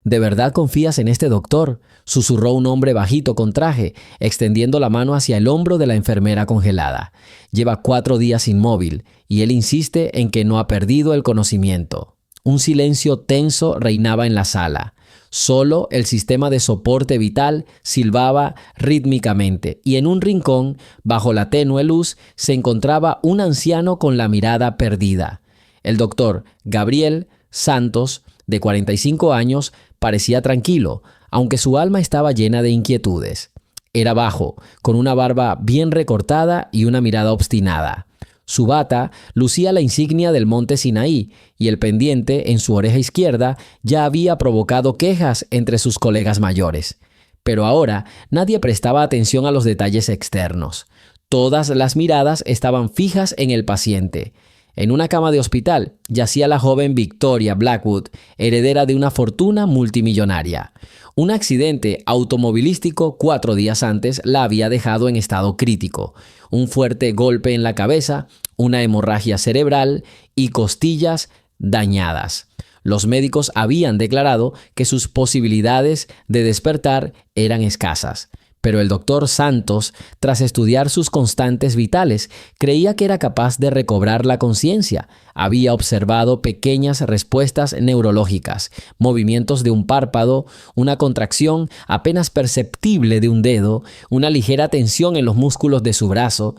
¿De verdad confías en este doctor?, susurró un hombre bajito con traje, extendiendo la mano hacia el hombro de la enfermera congelada. Lleva 4 días inmóvil y él insiste en que no ha perdido el conocimiento. Un silencio tenso reinaba en la sala. Solo el sistema de soporte vital silbaba rítmicamente y en un rincón, bajo la tenue luz, se encontraba un anciano con la mirada perdida. El doctor Gabriel Santos, de 45 años, parecía tranquilo, aunque su alma estaba llena de inquietudes. Era bajo, con una barba bien recortada y una mirada obstinada. Su bata lucía la insignia del monte Sinaí y el pendiente en su oreja izquierda ya había provocado quejas entre sus colegas mayores. Pero ahora nadie prestaba atención a los detalles externos. Todas las miradas estaban fijas en el paciente. En una cama de hospital yacía la joven Victoria Blackwood, heredera de una fortuna multimillonaria. Un accidente automovilístico 4 días antes la había dejado en estado crítico. Un fuerte golpe en la cabeza, una hemorragia cerebral y costillas dañadas. Los médicos habían declarado que sus posibilidades de despertar eran escasas. Pero el doctor Santos, tras estudiar sus constantes vitales, creía que era capaz de recobrar la conciencia. Había observado pequeñas respuestas neurológicas, movimientos de un párpado, una contracción apenas perceptible de un dedo, una ligera tensión en los músculos de su brazo.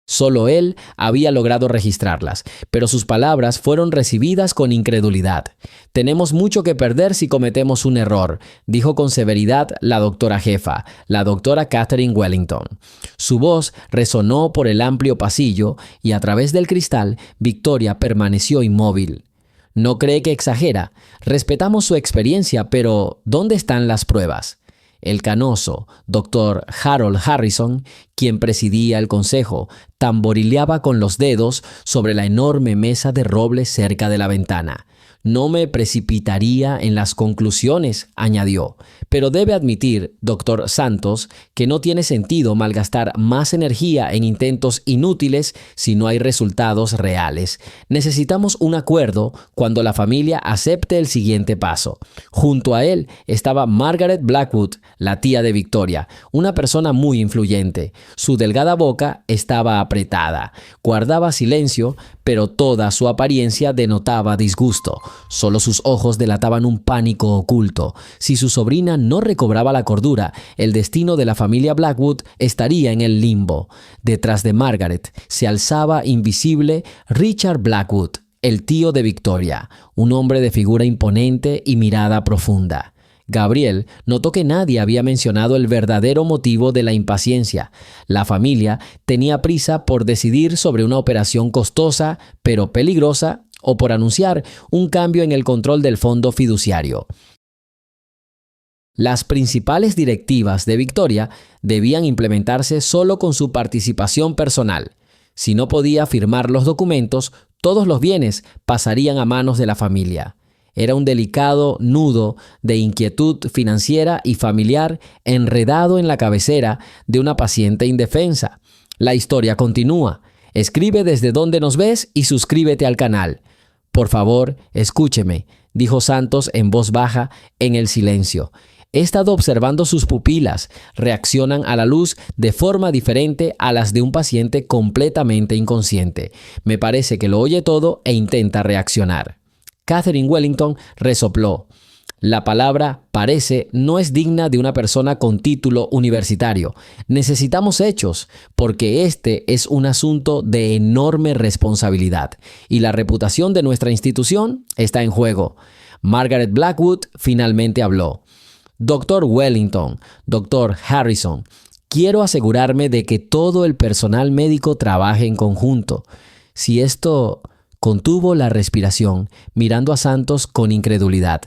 Solo él había logrado registrarlas, pero sus palabras fueron recibidas con incredulidad. «Tenemos mucho que perder si cometemos un error», dijo con severidad la doctora jefa, la doctora Catherine Wellington. Su voz resonó por el amplio pasillo y a través del cristal, Victoria permaneció inmóvil. «¿No cree que exagera? Respetamos su experiencia, pero ¿dónde están las pruebas?». El canoso Dr. Harold Harrison, quien presidía el consejo, tamborileaba con los dedos sobre la enorme mesa de roble cerca de la ventana. «No me precipitaría en las conclusiones», añadió, «pero debe admitir, doctor Santos, que no tiene sentido malgastar más energía en intentos inútiles si no hay resultados reales. Necesitamos un acuerdo cuando la familia acepte el siguiente paso». Junto a él estaba Margaret Blackwood, la tía de Victoria, una persona muy influyente. Su delgada boca estaba apretada, guardaba silencio, pero toda su apariencia denotaba disgusto. Solo sus ojos delataban un pánico oculto. Si su sobrina no recobraba la cordura, el destino de la familia Blackwood estaría en el limbo. Detrás de Margaret se alzaba invisible Richard Blackwood, el tío de Victoria, un hombre de figura imponente y mirada profunda. Gabriel notó que nadie había mencionado el verdadero motivo de la impaciencia. La familia tenía prisa por decidir sobre una operación costosa, pero peligrosa, o por anunciar un cambio en el control del fondo fiduciario. Las principales directivas de Victoria debían implementarse solo con su participación personal. Si no podía firmar los documentos, todos los bienes pasarían a manos de la familia. Era un delicado nudo de inquietud financiera y familiar enredado en la cabecera de una paciente indefensa. La historia continúa. Escribe desde donde nos ves y suscríbete al canal. «Por favor, escúcheme», dijo Santos en voz baja en el silencio. «He estado observando sus pupilas. Reaccionan a la luz de forma diferente a las de un paciente completamente inconsciente. Me parece que lo oye todo e intenta reaccionar». Catherine Wellington resopló. «La palabra parece no es digna de una persona con título universitario. Necesitamos hechos, porque este es un asunto de enorme responsabilidad y la reputación de nuestra institución está en juego». Margaret Blackwood finalmente habló. «Doctor Wellington, doctor Harrison, quiero asegurarme de que todo el personal médico trabaje en conjunto. Si esto…» Contuvo la respiración, mirando a Santos con incredulidad.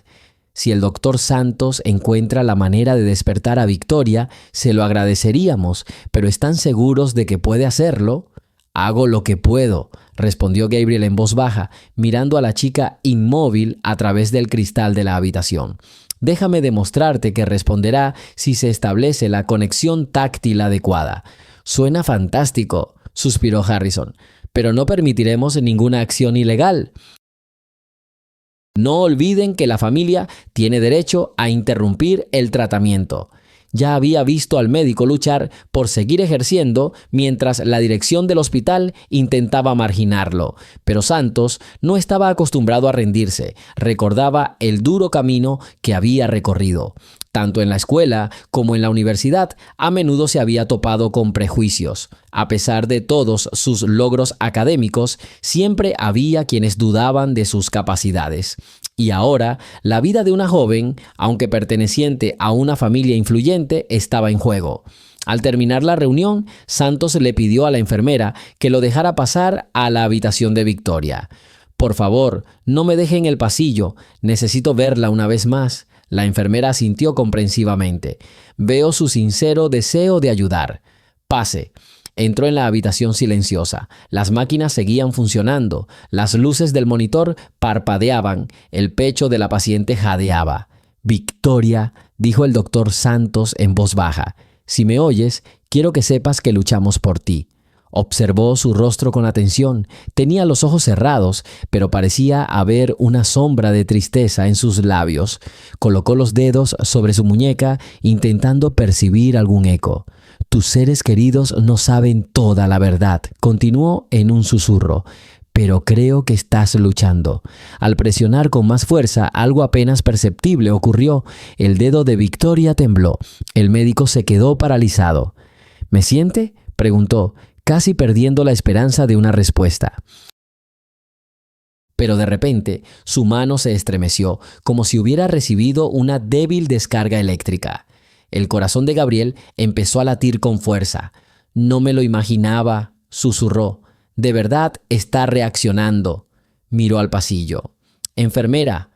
«Si el doctor Santos encuentra la manera de despertar a Victoria, se lo agradeceríamos, pero ¿están seguros de que puede hacerlo?» «Hago lo que puedo», respondió Gabriel en voz baja, mirando a la chica inmóvil a través del cristal de la habitación. «Déjame demostrarte que responderá si se establece la conexión táctil adecuada». «Suena fantástico», suspiró Harrison, «pero no permitiremos ninguna acción ilegal. No olviden que la familia tiene derecho a interrumpir el tratamiento. Ya había visto al médico luchar por seguir ejerciendo mientras la dirección del hospital intentaba marginarlo. Pero Santos no estaba acostumbrado a rendirse. Recordaba el duro camino que había recorrido. Tanto en la escuela como en la universidad, a menudo se había topado con prejuicios. A pesar de todos sus logros académicos, siempre había quienes dudaban de sus capacidades. Y ahora, la vida de una joven, aunque perteneciente a una familia influyente, estaba en juego. Al terminar la reunión, Santos le pidió a la enfermera que lo dejara pasar a la habitación de Victoria. «Por favor, no me deje en el pasillo. Necesito verla una vez más». La enfermera asintió comprensivamente. «Veo su sincero deseo de ayudar. Pase». Entró en la habitación silenciosa. Las máquinas seguían funcionando. Las luces del monitor parpadeaban. El pecho de la paciente jadeaba. «Victoria», dijo el doctor Santos en voz baja, «si me oyes, quiero que sepas que luchamos por ti». Observó su rostro con atención. Tenía los ojos cerrados, pero parecía haber una sombra de tristeza en sus labios. Colocó los dedos sobre su muñeca, intentando percibir algún eco. «Tus seres queridos no saben toda la verdad», continuó en un susurro, «pero creo que estás luchando». Al presionar con más fuerza, algo apenas perceptible ocurrió. El dedo de Victoria tembló. El médico se quedó paralizado. «¿Me siente?», preguntó, casi perdiendo la esperanza de una respuesta. Pero de repente, su mano se estremeció, como si hubiera recibido una débil descarga eléctrica. El corazón de Gabriel empezó a latir con fuerza. «No me lo imaginaba», susurró. «De verdad está reaccionando». Miró al pasillo. «Enfermera,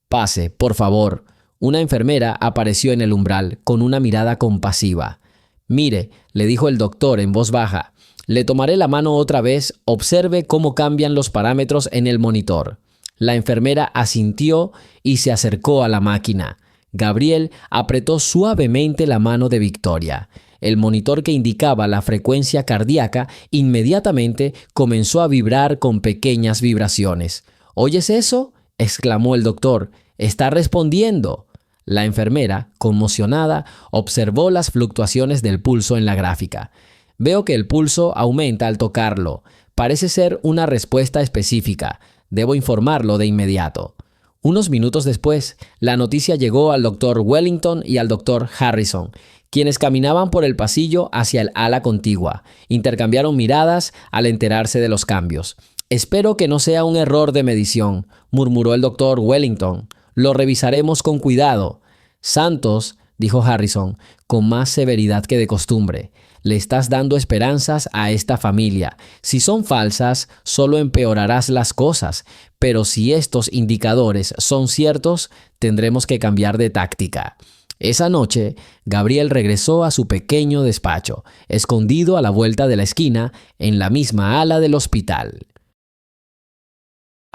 pase, por favor». Una enfermera apareció en el umbral, con una mirada compasiva. «Mire», le dijo el doctor en voz baja, «le tomaré la mano otra vez, observe cómo cambian los parámetros en el monitor». La enfermera asintió y se acercó a la máquina. Gabriel apretó suavemente la mano de Victoria. El monitor que indicaba la frecuencia cardíaca inmediatamente comenzó a vibrar con pequeñas vibraciones. «¿Oyes eso?», exclamó el doctor. «Está respondiendo». La enfermera, conmocionada, observó las fluctuaciones del pulso en la gráfica. «Veo que el pulso aumenta al tocarlo. Parece ser una respuesta específica. Debo informarlo de inmediato». Unos minutos después, la noticia llegó al doctor Wellington y al doctor Harrison, quienes caminaban por el pasillo hacia el ala contigua. Intercambiaron miradas al enterarse de los cambios. «Espero que no sea un error de medición», murmuró el doctor Wellington. «Lo revisaremos con cuidado». «Santos», dijo Harrison, con más severidad que de costumbre, «le estás dando esperanzas a esta familia. Si son falsas, solo empeorarás las cosas. Pero si estos indicadores son ciertos, tendremos que cambiar de táctica». Esa noche, Gabriel regresó a su pequeño despacho, escondido a la vuelta de la esquina, en la misma ala del hospital.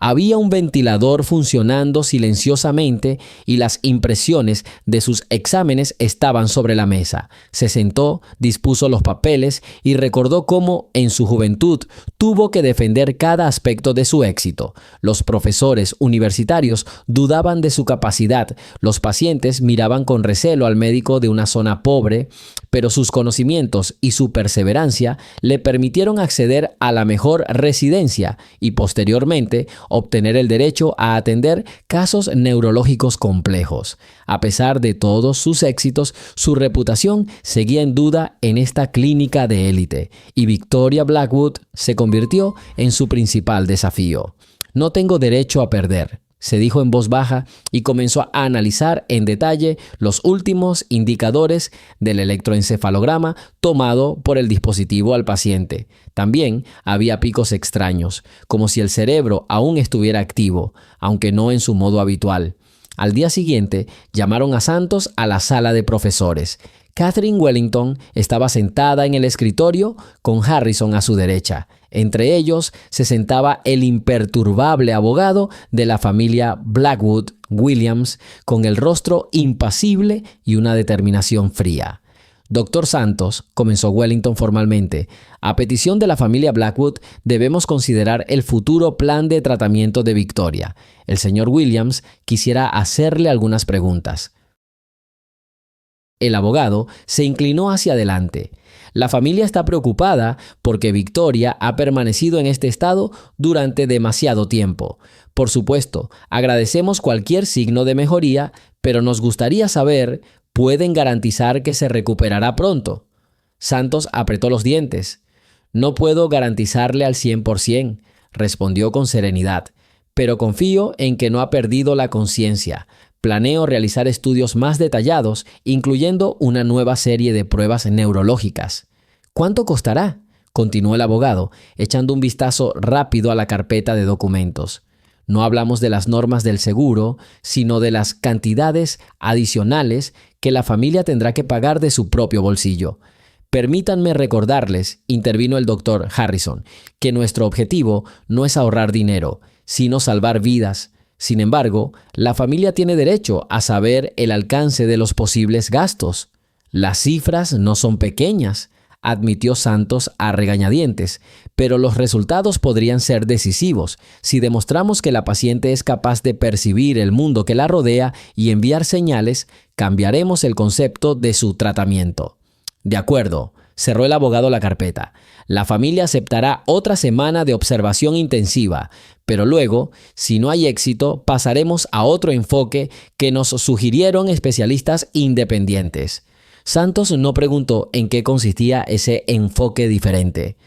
Había un ventilador funcionando silenciosamente y las impresiones de sus exámenes estaban sobre la mesa. Se sentó, dispuso los papeles y recordó cómo, en su juventud, tuvo que defender cada aspecto de su éxito. Los profesores universitarios dudaban de su capacidad, los pacientes miraban con recelo al médico de una zona pobre, pero sus conocimientos y su perseverancia le permitieron acceder a la mejor residencia y posteriormente obtener el derecho a atender casos neurológicos complejos. A pesar de todos sus éxitos, su reputación seguía en duda en esta clínica de élite, y Victoria Blackwood se convirtió en su principal desafío. «No tengo derecho a perder», se dijo en voz baja y comenzó a analizar en detalle los últimos indicadores del electroencefalograma tomado por el dispositivo al paciente. También había picos extraños, como si el cerebro aún estuviera activo, aunque no en su modo habitual. Al día siguiente, llamaron a Santos a la sala de profesores. Catherine Wellington estaba sentada en el escritorio con Harrison a su derecha. Entre ellos se sentaba el imperturbable abogado de la familia Blackwood Williams, con el rostro impasible y una determinación fría. Doctor Santos, comenzó Wellington formalmente, a petición de la familia Blackwood debemos considerar el futuro plan de tratamiento de Victoria. El señor Williams quisiera hacerle algunas preguntas. El abogado se inclinó hacia adelante. La familia está preocupada porque Victoria ha permanecido en este estado durante demasiado tiempo. Por supuesto, agradecemos cualquier signo de mejoría, pero nos gustaría saber, ¿pueden garantizar que se recuperará pronto? Santos apretó los dientes. No puedo garantizarle al 100%, respondió con serenidad, pero confío en que no ha perdido la conciencia. Planeo realizar estudios más detallados, incluyendo una nueva serie de pruebas neurológicas. ¿Cuánto costará?, continuó el abogado, echando un vistazo rápido a la carpeta de documentos. No hablamos de las normas del seguro, sino de las cantidades adicionales que la familia tendrá que pagar de su propio bolsillo. Permítanme recordarles, intervino el doctor Harrison, que nuestro objetivo no es ahorrar dinero, sino salvar vidas. Sin embargo, la familia tiene derecho a saber el alcance de los posibles gastos. Las cifras no son pequeñas, admitió Santos a regañadientes, pero los resultados podrían ser decisivos si demostramos que la paciente es capaz de percibir el mundo que la rodea y enviar señales. Cambiaremos el concepto de su tratamiento. De acuerdo, cerró el abogado la carpeta. La familia aceptará otra semana de observación intensiva, pero luego, si no hay éxito, pasaremos a otro enfoque que nos sugirieron especialistas independientes. Santos no preguntó en qué consistía ese enfoque diferente.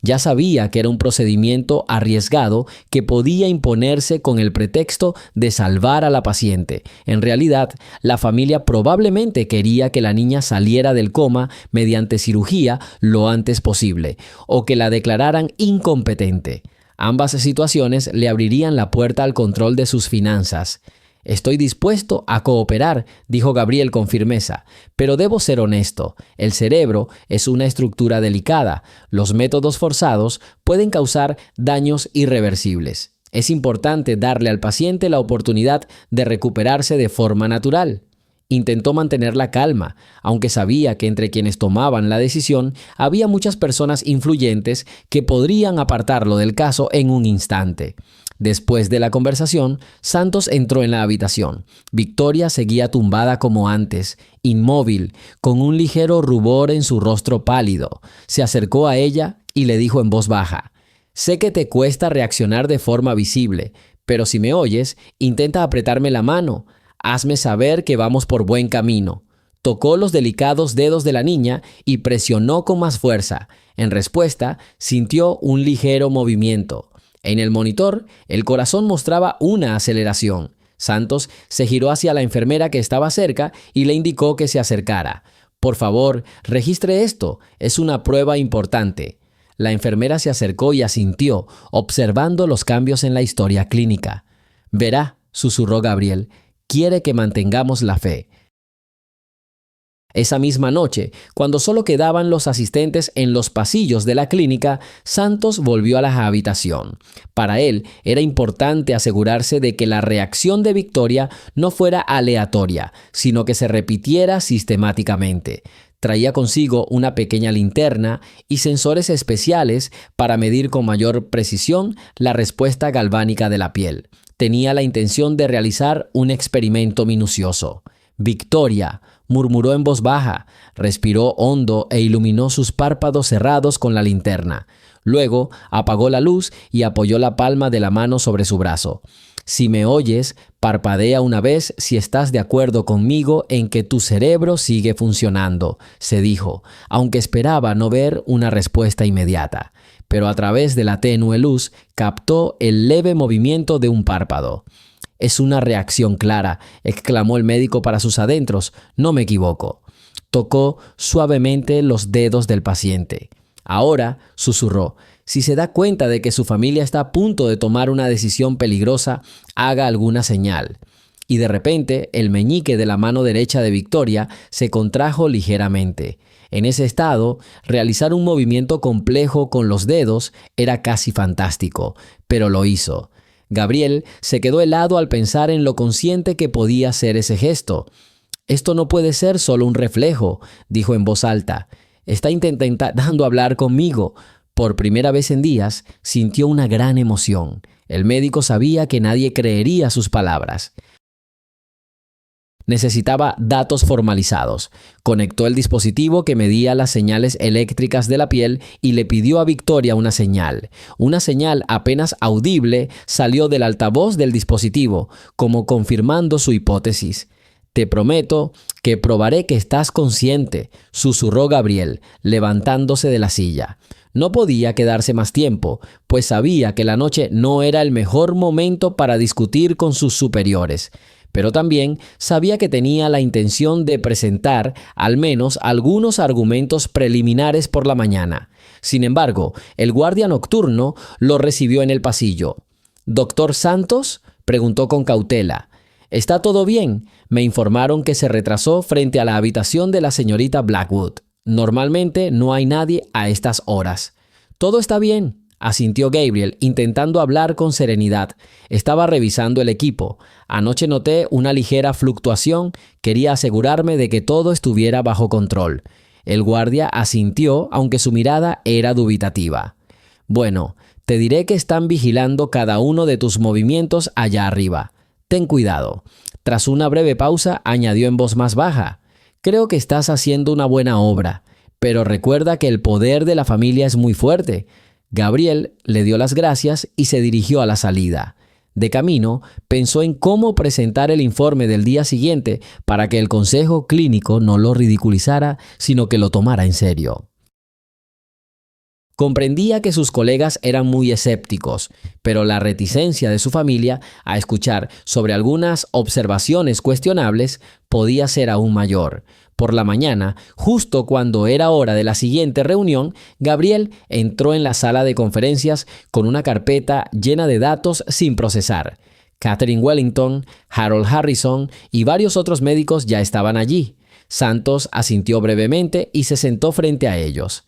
Ya sabía que era un procedimiento arriesgado que podía imponerse con el pretexto de salvar a la paciente. En realidad, la familia probablemente quería que la niña saliera del coma mediante cirugía lo antes posible, o que la declararan incompetente. Ambas situaciones le abrirían la puerta al control de sus finanzas. Estoy dispuesto a cooperar, dijo Gabriel con firmeza, pero debo ser honesto. El cerebro es una estructura delicada. Los métodos forzados pueden causar daños irreversibles. Es importante darle al paciente la oportunidad de recuperarse de forma natural. Intentó mantener la calma, aunque sabía que entre quienes tomaban la decisión había muchas personas influyentes que podrían apartarlo del caso en un instante. Después de la conversación, Santos entró en la habitación. Victoria seguía tumbada como antes, inmóvil, con un ligero rubor en su rostro pálido. Se acercó a ella y le dijo en voz baja: «Sé que te cuesta reaccionar de forma visible, pero si me oyes, intenta apretarme la mano. Hazme saber que vamos por buen camino». Tocó los delicados dedos de la niña y presionó con más fuerza. En respuesta, sintió un ligero movimiento. En el monitor, el corazón mostraba una aceleración. Santos se giró hacia la enfermera que estaba cerca y le indicó que se acercara. «Por favor, registre esto. Es una prueba importante». La enfermera se acercó y asintió, observando los cambios en la historia clínica. «Verá», susurró Gabriel, «quiere que mantengamos la fe». Esa misma noche, cuando solo quedaban los asistentes en los pasillos de la clínica, Santos volvió a la habitación. Para él era importante asegurarse de que la reacción de Victoria no fuera aleatoria, sino que se repitiera sistemáticamente. Traía consigo una pequeña linterna y sensores especiales para medir con mayor precisión la respuesta galvánica de la piel. Tenía la intención de realizar un experimento minucioso. «Victoria», murmuró en voz baja, respiró hondo e iluminó sus párpados cerrados con la linterna. Luego apagó la luz y apoyó la palma de la mano sobre su brazo. «Si me oyes, parpadea una vez si estás de acuerdo conmigo en que tu cerebro sigue funcionando», se dijo, aunque esperaba no ver una respuesta inmediata. Pero a través de la tenue luz captó el leve movimiento de un párpado. «Es una reacción clara», exclamó el médico para sus adentros. «No me equivoco». Tocó suavemente los dedos del paciente. «Ahora», susurró, «si se da cuenta de que su familia está a punto de tomar una decisión peligrosa, haga alguna señal». Y de repente, el meñique de la mano derecha de Victoria se contrajo ligeramente. En ese estado, realizar un movimiento complejo con los dedos era casi fantástico, pero lo hizo. Gabriel se quedó helado al pensar en lo consciente que podía ser ese gesto. Esto no puede ser solo un reflejo, dijo en voz alta. Está intentando hablar conmigo. Por primera vez en días, sintió una gran emoción. El médico sabía que nadie creería sus palabras. Necesitaba datos formalizados. Conectó el dispositivo que medía las señales eléctricas de la piel y le pidió a Victoria una señal. Una señal apenas audible salió del altavoz del dispositivo, como confirmando su hipótesis. «Te prometo que probaré que estás consciente», susurró Gabriel, levantándose de la silla. No podía quedarse más tiempo, pues sabía que la noche no era el mejor momento para discutir con sus superiores. Pero también sabía que tenía la intención de presentar al menos algunos argumentos preliminares por la mañana. Sin embargo, el guardia nocturno lo recibió en el pasillo. «¿Doctor Santos?», preguntó con cautela. «¿Está todo bien?», me informaron que se retrasó frente a la habitación de la señorita Blackwood. «Normalmente no hay nadie a estas horas». «Todo está bien», asintió Gabriel, intentando hablar con serenidad. Estaba revisando el equipo. Anoche noté una ligera fluctuación. Quería asegurarme de que todo estuviera bajo control. El guardia asintió, aunque su mirada era dubitativa. «Bueno, te diré que están vigilando cada uno de tus movimientos allá arriba. Ten cuidado». Tras una breve pausa, añadió en voz más baja. «Creo que estás haciendo una buena obra, pero recuerda que el poder de la familia es muy fuerte». Gabriel le dio las gracias y se dirigió a la salida. De camino, pensó en cómo presentar el informe del día siguiente para que el consejo clínico no lo ridiculizara, sino que lo tomara en serio. Comprendía que sus colegas eran muy escépticos, pero la reticencia de su familia a escuchar sobre algunas observaciones cuestionables podía ser aún mayor. Por la mañana, justo cuando era hora de la siguiente reunión, Gabriel entró en la sala de conferencias con una carpeta llena de datos sin procesar. Catherine Wellington, Harold Harrison y varios otros médicos ya estaban allí. Santos asintió brevemente y se sentó frente a ellos.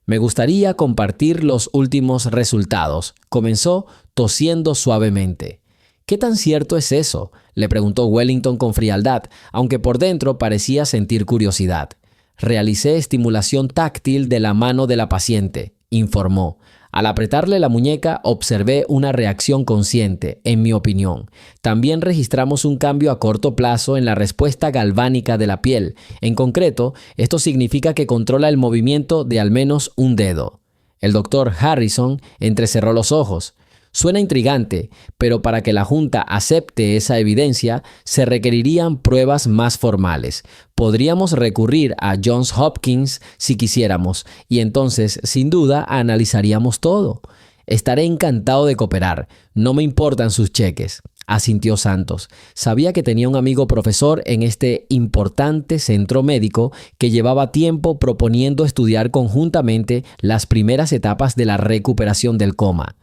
«Me gustaría compartir los últimos resultados», comenzó tosiendo suavemente. «¿Qué tan cierto es eso?», le preguntó Wellington con frialdad, aunque por dentro parecía sentir curiosidad. «Realicé estimulación táctil de la mano de la paciente», informó. «Al apretarle la muñeca observé una reacción consciente, en mi opinión. También registramos un cambio a corto plazo en la respuesta galvánica de la piel. En concreto, esto significa que controla el movimiento de al menos un dedo». El doctor Harrison entrecerró los ojos. «Suena intrigante, pero para que la Junta acepte esa evidencia, se requerirían pruebas más formales. Podríamos recurrir a Johns Hopkins si quisiéramos, y entonces, sin duda, analizaríamos todo». «Estaré encantado de cooperar. No me importan sus cheques», asintió Santos. Sabía que tenía un amigo profesor en este importante centro médico que llevaba tiempo proponiendo estudiar conjuntamente las primeras etapas de la recuperación del coma.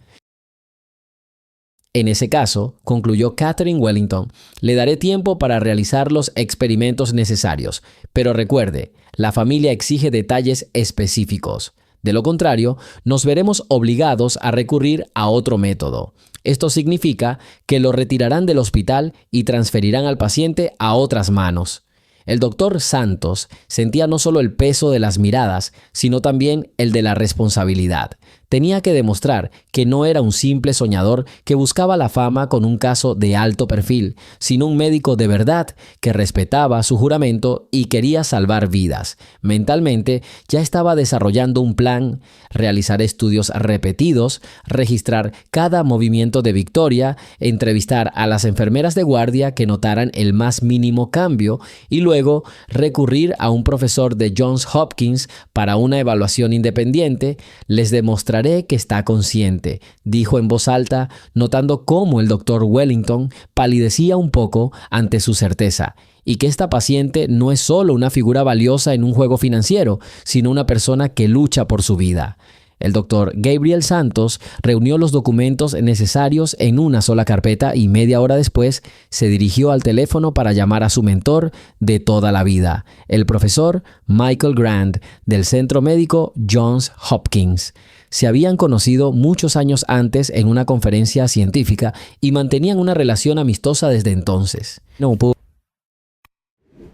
«En ese caso», concluyó Catherine Wellington, «le daré tiempo para realizar los experimentos necesarios. Pero recuerde, la familia exige detalles específicos. De lo contrario, nos veremos obligados a recurrir a otro método. Esto significa que lo retirarán del hospital y transferirán al paciente a otras manos». El doctor Santos sentía no solo el peso de las miradas, sino también el de la responsabilidad. Tenía que demostrar que no era un simple soñador que buscaba la fama con un caso de alto perfil, sino un médico de verdad que respetaba su juramento y quería salvar vidas. Mentalmente ya estaba desarrollando un plan: realizar estudios repetidos, registrar cada movimiento de Victoria, entrevistar a las enfermeras de guardia que notaran el más mínimo cambio y luego recurrir a un profesor de Johns Hopkins para una evaluación independiente. «Les demostraré que está consciente», dijo en voz alta, notando cómo el doctor Wellington palidecía un poco ante su certeza, «y que esta paciente no es solo una figura valiosa en un juego financiero, sino una persona que lucha por su vida». El doctor Gabriel Santos reunió los documentos necesarios en una sola carpeta y media hora después se dirigió al teléfono para llamar a su mentor de toda la vida, el profesor Michael Grant, del Centro Médico Johns Hopkins. Se habían conocido muchos años antes en una conferencia científica y mantenían una relación amistosa desde entonces.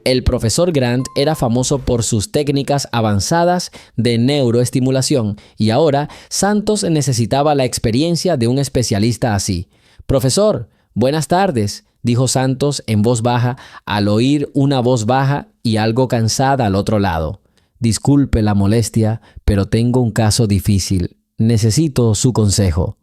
El profesor Grant era famoso por sus técnicas avanzadas de neuroestimulación y ahora Santos necesitaba la experiencia de un especialista así. «Profesor, buenas tardes», dijo Santos en voz baja al oír una voz baja y algo cansada al otro lado. «Disculpe la molestia, pero tengo un caso difícil. Necesito su consejo».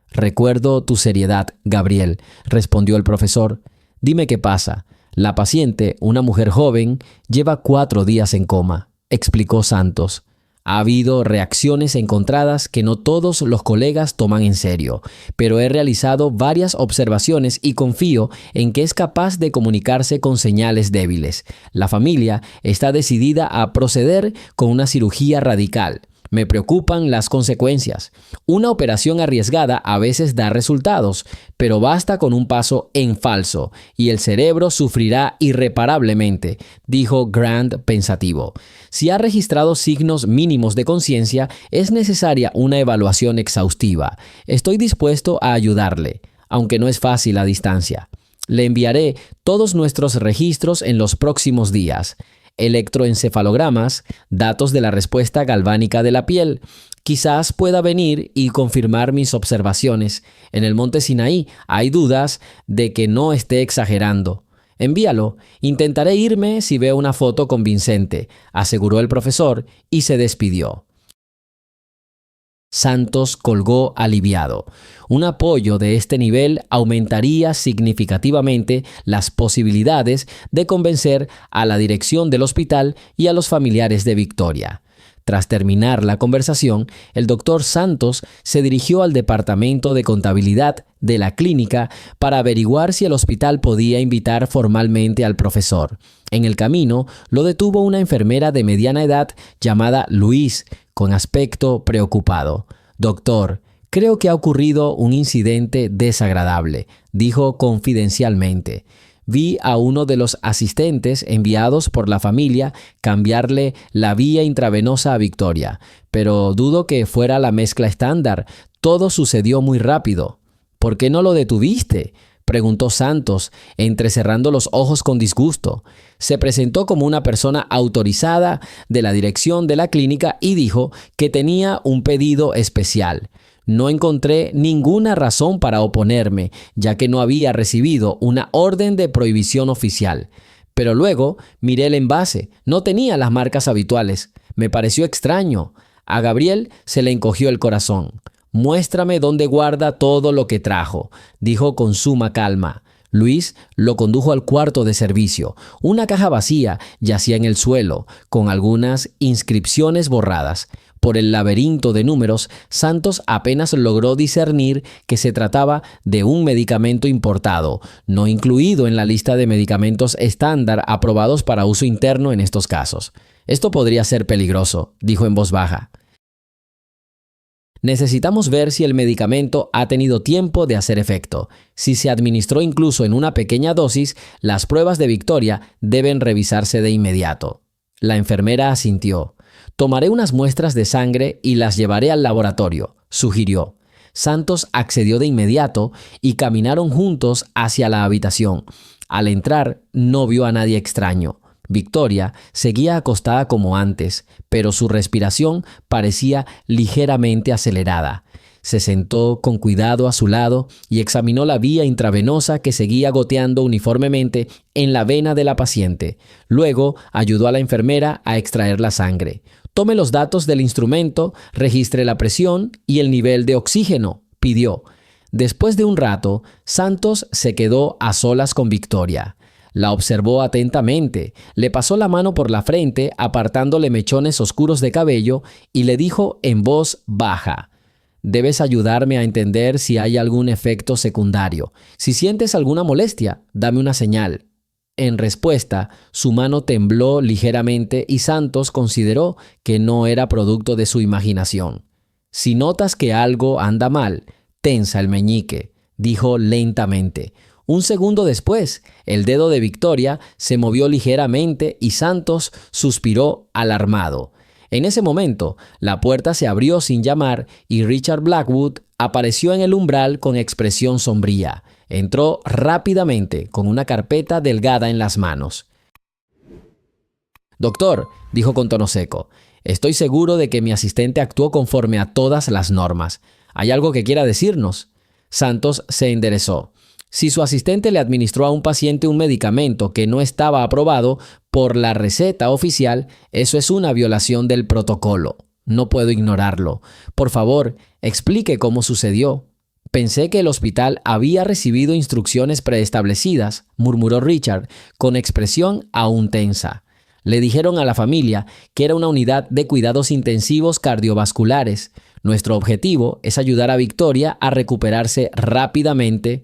«Recuerdo tu seriedad, Gabriel», respondió el profesor. «Dime qué pasa». «La paciente, una mujer joven, lleva 4 días en coma», explicó Santos. «Ha habido reacciones encontradas que no todos los colegas toman en serio, pero he realizado varias observaciones y confío en que es capaz de comunicarse con señales débiles. La familia está decidida a proceder con una cirugía radical. Me preocupan las consecuencias. Una operación arriesgada a veces da resultados, pero basta con un paso en falso y el cerebro sufrirá irreparablemente», dijo Grant pensativo. «Si ha registrado signos mínimos de conciencia, es necesaria una evaluación exhaustiva. Estoy dispuesto a ayudarle, aunque no es fácil a distancia. Le enviaré todos nuestros registros en los próximos días. Electroencefalogramas, datos de la respuesta galvánica de la piel. Quizás pueda venir y confirmar mis observaciones. En el monte Sinaí hay dudas de que no esté exagerando. Envíalo. Intentaré irme si veo una foto convincente», aseguró el profesor y se despidió. Santos colgó aliviado. Un apoyo de este nivel aumentaría significativamente las posibilidades de convencer a la dirección del hospital y a los familiares de Victoria. Tras terminar la conversación, el doctor Santos se dirigió al departamento de contabilidad de la clínica para averiguar si el hospital podía invitar formalmente al profesor. En el camino, lo detuvo una enfermera de mediana edad llamada Luis, con aspecto preocupado. «Doctor, creo que ha ocurrido un incidente desagradable», dijo confidencialmente. «Vi a uno de los asistentes enviados por la familia cambiarle la vía intravenosa a Victoria, pero dudo que fuera la mezcla estándar. Todo sucedió muy rápido». «¿Por qué no lo detuviste?», preguntó Santos, entrecerrando los ojos con disgusto. Se presentó como una persona autorizada de la dirección de la clínica y dijo que tenía un pedido especial. «No encontré ninguna razón para oponerme, ya que no había recibido una orden de prohibición oficial. Pero luego miré el envase, no tenía las marcas habituales. Me pareció extraño». A Gabriel se le encogió el corazón. «Muéstrame dónde guarda todo lo que trajo», dijo con suma calma. Luis lo condujo al cuarto de servicio. Una caja vacía yacía en el suelo, con algunas inscripciones borradas. Por el laberinto de números, Santos apenas logró discernir que se trataba de un medicamento importado, no incluido en la lista de medicamentos estándar aprobados para uso interno en estos casos. «Esto podría ser peligroso», dijo en voz baja. «Necesitamos ver si el medicamento ha tenido tiempo de hacer efecto. Si se administró incluso en una pequeña dosis, las pruebas de Victoria deben revisarse de inmediato». La enfermera asintió. «Tomaré unas muestras de sangre y las llevaré al laboratorio», sugirió. Santos accedió de inmediato y caminaron juntos hacia la habitación. Al entrar, no vio a nadie extraño. Victoria seguía acostada como antes, pero su respiración parecía ligeramente acelerada. Se sentó con cuidado a su lado y examinó la vía intravenosa que seguía goteando uniformemente en la vena de la paciente. Luego ayudó a la enfermera a extraer la sangre. «Tome los datos del instrumento, registre la presión y el nivel de oxígeno», pidió. Después de un rato, Santos se quedó a solas con Victoria. La observó atentamente, le pasó la mano por la frente apartándole mechones oscuros de cabello y le dijo en voz baja: «Debes ayudarme a entender si hay algún efecto secundario. Si sientes alguna molestia, dame una señal». En respuesta, su mano tembló ligeramente y Santos consideró que no era producto de su imaginación. «Si notas que algo anda mal, tensa el meñique», dijo lentamente. Un segundo después, el dedo de Victoria se movió ligeramente y Santos suspiró alarmado. En ese momento, la puerta se abrió sin llamar y Richard Blackwood apareció en el umbral con expresión sombría. Entró rápidamente con una carpeta delgada en las manos. «Doctor», dijo con tono seco, «estoy seguro de que mi asistente actuó conforme a todas las normas. ¿Hay algo que quiera decirnos?». Santos se enderezó. Si su asistente le administró a un paciente un medicamento que no estaba aprobado por la receta oficial, eso es una violación del protocolo. No puedo ignorarlo. Por favor, explique cómo sucedió. Pensé que el hospital había recibido instrucciones preestablecidas, murmuró Richard, con expresión aún tensa. Le dijeron a la familia que era una unidad de cuidados intensivos cardiovasculares. Nuestro objetivo es ayudar a Victoria a recuperarse rápidamente.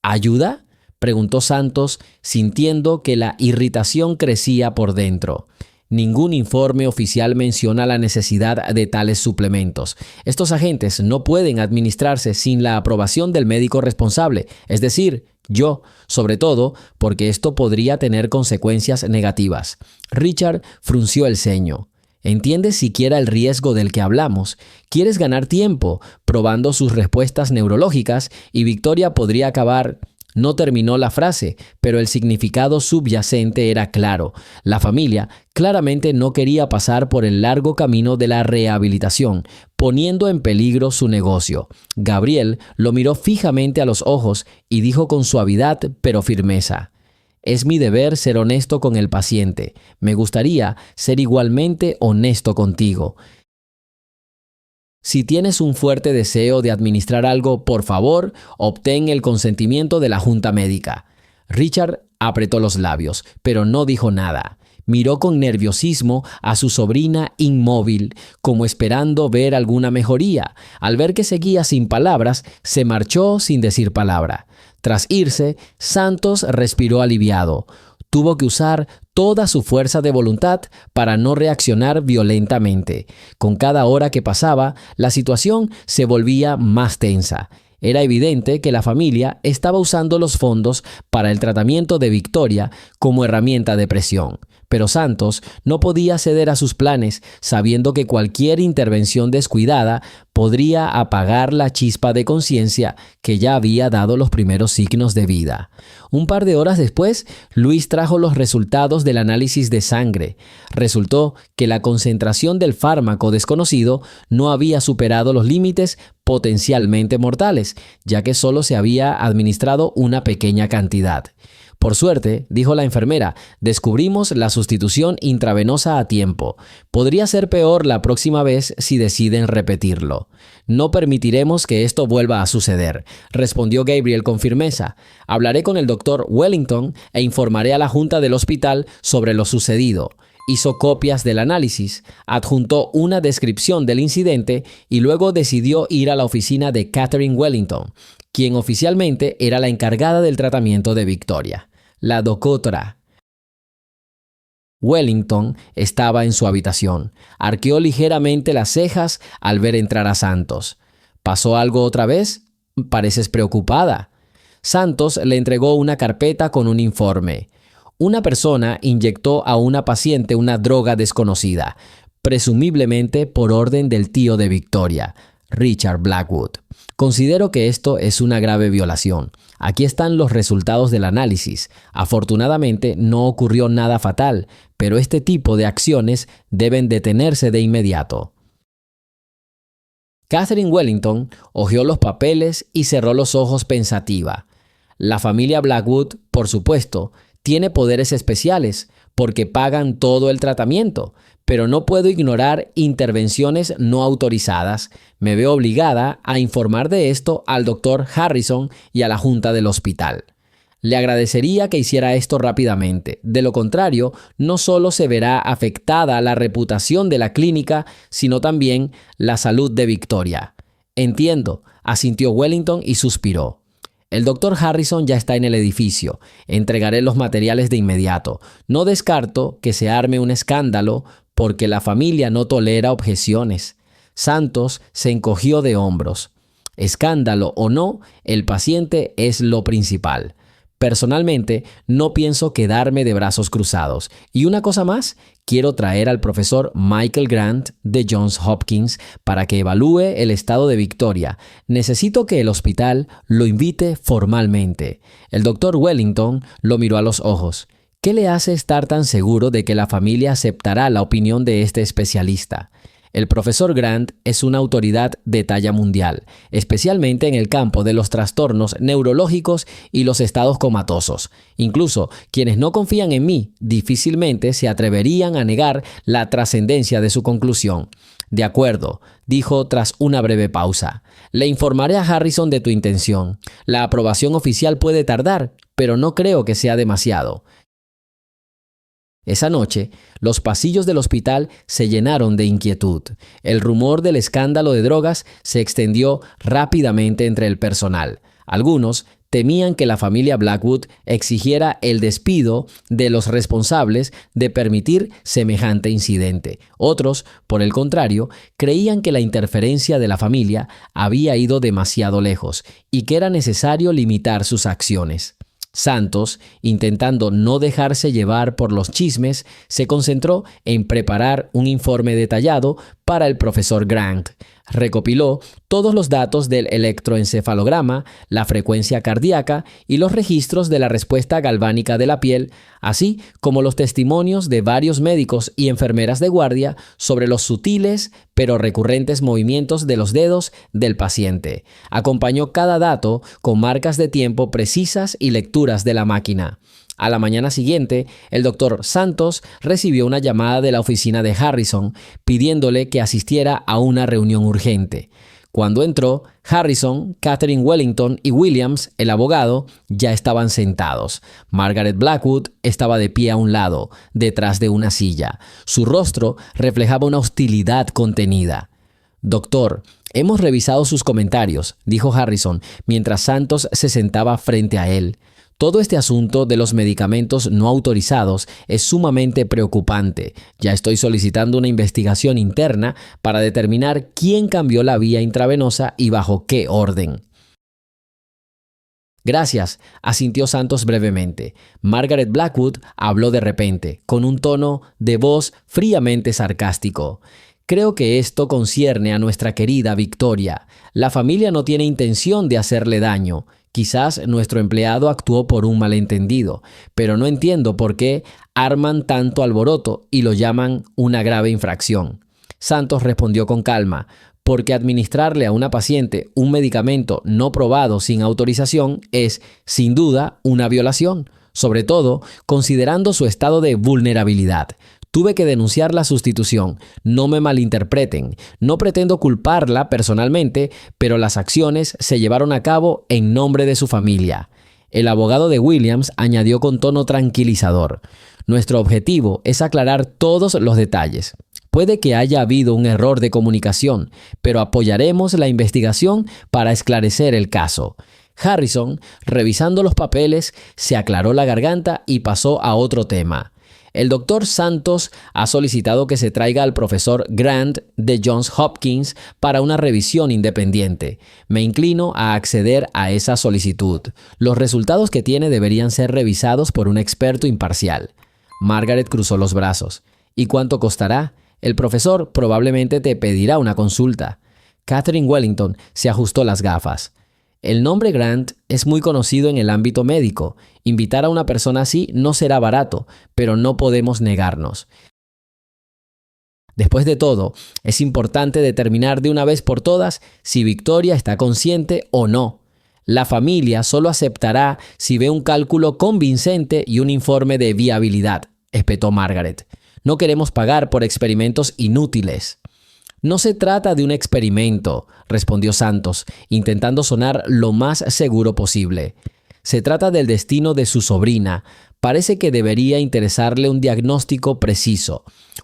¿Ayuda?, preguntó Santos, sintiendo que la irritación crecía por dentro. Ningún informe oficial menciona la necesidad de tales suplementos. Estos agentes no pueden administrarse sin la aprobación del médico responsable, es decir, yo, sobre todo porque esto podría tener consecuencias negativas. Richard frunció el ceño. ¿Entiendes siquiera el riesgo del que hablamos? Quieres ganar tiempo probando sus respuestas neurológicas y Victoria podría acabar. No terminó la frase, pero el significado subyacente era claro. La familia claramente no quería pasar por el largo camino de la rehabilitación, poniendo en peligro su negocio. Gabriel lo miró fijamente a los ojos y dijo con suavidad pero firmeza: «Es mi deber ser honesto con el paciente. Me gustaría ser igualmente honesto contigo. Si tienes un fuerte deseo de administrar algo, por favor, obtén el consentimiento de la junta médica». Richard apretó los labios, pero no dijo nada. Miró con nerviosismo a su sobrina inmóvil, como esperando ver alguna mejoría. Al ver que seguía sin palabras, se marchó sin decir palabra. Tras irse, Santos respiró aliviado. Tuvo que usar toda su fuerza de voluntad para no reaccionar violentamente. Con cada hora que pasaba, la situación se volvía más tensa. Era evidente que la familia estaba usando los fondos para el tratamiento de Victoria como herramienta de presión. Pero Santos no podía ceder a sus planes, sabiendo que cualquier intervención descuidada podría apagar la chispa de conciencia que ya había dado los primeros signos de vida. Un par de horas después, Luis trajo los resultados del análisis de sangre. Resultó que la concentración del fármaco desconocido no había superado los límites potencialmente mortales, ya que solo se había administrado una pequeña cantidad. «Por suerte», dijo la enfermera, «descubrimos la sustitución intravenosa a tiempo. Podría ser peor la próxima vez si deciden repetirlo». «No permitiremos que esto vuelva a suceder», respondió Gabriel con firmeza. «Hablaré con el doctor Wellington e informaré a la junta del hospital sobre lo sucedido». Hizo copias del análisis, adjuntó una descripción del incidente y luego decidió ir a la oficina de Catherine Wellington, quien oficialmente era la encargada del tratamiento de Victoria. La doctora Wellington estaba en su habitación. Arqueó ligeramente las cejas al ver entrar a Santos. «¿Pasó algo otra vez? Pareces preocupada». Santos le entregó una carpeta con un informe. Una persona inyectó a una paciente una droga desconocida, presumiblemente por orden del tío de Victoria, Richard Blackwood. Considero que esto es una grave violación. Aquí están los resultados del análisis. Afortunadamente no ocurrió nada fatal, pero este tipo de acciones deben detenerse de inmediato. Catherine Wellington hojeó los papeles y cerró los ojos pensativa. La familia Blackwood, por supuesto, tiene poderes especiales porque pagan todo el tratamiento, pero no puedo ignorar intervenciones no autorizadas. Me veo obligada a informar de esto al doctor Harrison y a la junta del hospital. Le agradecería que hiciera esto rápidamente. De lo contrario, no solo se verá afectada la reputación de la clínica, sino también la salud de Victoria. Entiendo, asintió Wellington y suspiró. El doctor Harrison ya está en el edificio. Entregaré los materiales de inmediato. No descarto que se arme un escándalo porque la familia no tolera objeciones. Santos se encogió de hombros. Escándalo o no, el paciente es lo principal. Personalmente, no pienso quedarme de brazos cruzados. Y una cosa más, quiero traer al profesor Michael Grant de Johns Hopkins para que evalúe el estado de Victoria. Necesito que el hospital lo invite formalmente. El doctor Wellington lo miró a los ojos. ¿Qué le hace estar tan seguro de que la familia aceptará la opinión de este especialista? El profesor Grant es una autoridad de talla mundial, especialmente en el campo de los trastornos neurológicos y los estados comatosos. Incluso quienes no confían en mí difícilmente se atreverían a negar la trascendencia de su conclusión. De acuerdo, dijo tras una breve pausa. Le informaré a Harrison de tu intención. La aprobación oficial puede tardar, pero no creo que sea demasiado. Esa noche, los pasillos del hospital se llenaron de inquietud. El rumor del escándalo de drogas se extendió rápidamente entre el personal. Algunos temían que la familia Blackwood exigiera el despido de los responsables de permitir semejante incidente. Otros, por el contrario, creían que la interferencia de la familia había ido demasiado lejos y que era necesario limitar sus acciones. Santos, intentando no dejarse llevar por los chismes, se concentró en preparar un informe detallado para el profesor Grant. Recopiló todos los datos del electroencefalograma, la frecuencia cardíaca y los registros de la respuesta galvánica de la piel, así como los testimonios de varios médicos y enfermeras de guardia sobre los sutiles pero recurrentes movimientos de los dedos del paciente. Acompañó cada dato con marcas de tiempo precisas y lecturas de la máquina. A la mañana siguiente, el doctor Santos recibió una llamada de la oficina de Harrison pidiéndole que asistiera a una reunión urgente. Cuando entró, Harrison, Catherine Wellington y Williams, el abogado, ya estaban sentados. Margaret Blackwood estaba de pie a un lado, detrás de una silla. Su rostro reflejaba una hostilidad contenida. «Doctor, hemos revisado sus comentarios», dijo Harrison, mientras Santos se sentaba frente a él. Todo este asunto de los medicamentos no autorizados es sumamente preocupante. Ya estoy solicitando una investigación interna para determinar quién cambió la vía intravenosa y bajo qué orden. Gracias, asintió Santos brevemente. Margaret Blackwood habló de repente, con un tono de voz fríamente sarcástico. Creo que esto concierne a nuestra querida Victoria. La familia no tiene intención de hacerle daño. Quizás nuestro empleado actuó por un malentendido, pero no entiendo por qué arman tanto alboroto y lo llaman una grave infracción. Santos respondió con calma, porque administrarle a una paciente un medicamento no probado sin autorización es, sin duda, una violación, sobre todo considerando su estado de vulnerabilidad. Tuve que denunciar la sustitución. No me malinterpreten. No pretendo culparla personalmente, pero las acciones se llevaron a cabo en nombre de su familia. El abogado de Williams añadió con tono tranquilizador. Nuestro objetivo es aclarar todos los detalles. Puede que haya habido un error de comunicación, pero apoyaremos la investigación para esclarecer el caso. Harrison, revisando los papeles, se aclaró la garganta y pasó a otro tema. El doctor Santos ha solicitado que se traiga al profesor Grant de Johns Hopkins para una revisión independiente. Me inclino a acceder a esa solicitud. Los resultados que tiene deberían ser revisados por un experto imparcial. Margaret cruzó los brazos. ¿Y cuánto costará? El profesor probablemente te pedirá una consulta. Catherine Wellington se ajustó las gafas. El nombre Grant es muy conocido en el ámbito médico. Invitar a una persona así no será barato, pero no podemos negarnos. Después de todo, es importante determinar de una vez por todas si Victoria está consciente o no. La familia solo aceptará si ve un cálculo convincente y un informe de viabilidad, espetó Margaret. No queremos pagar por experimentos inútiles. No se trata de un experimento, respondió Santos, intentando sonar lo más seguro posible. Se trata del destino de su sobrina. Parece que debería interesarle un diagnóstico preciso.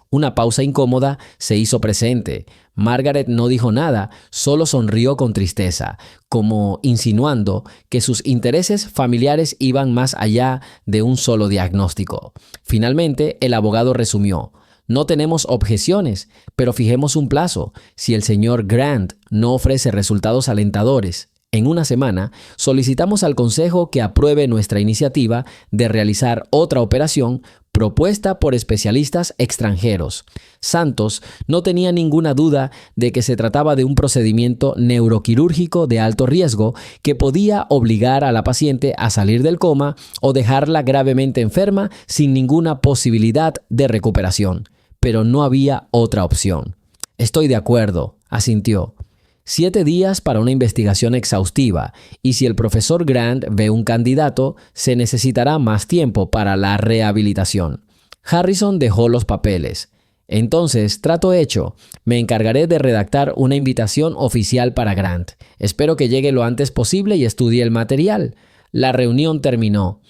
Una pausa incómoda se hizo presente. Margaret no dijo nada, solo sonrió con tristeza, como insinuando que sus intereses familiares iban más allá de un solo diagnóstico. Finalmente, el abogado resumió. No tenemos objeciones, pero fijemos un plazo. Si el señor Grant no ofrece resultados alentadores en una semana, solicitamos al Consejo que apruebe nuestra iniciativa de realizar otra operación propuesta por especialistas extranjeros. Santos no tenía ninguna duda de que se trataba de un procedimiento neuroquirúrgico de alto riesgo que podía obligar a la paciente a salir del coma o dejarla gravemente enferma sin ninguna posibilidad de recuperación. Pero no había otra opción. «Estoy de acuerdo», asintió. 7 días para una investigación exhaustiva, y si el profesor Grant ve un candidato, se necesitará más tiempo para la rehabilitación. Harrison dejó los papeles. «Entonces, trato hecho. Me encargaré de redactar una invitación oficial para Grant. Espero que llegue lo antes posible y estudie el material». La reunión terminó.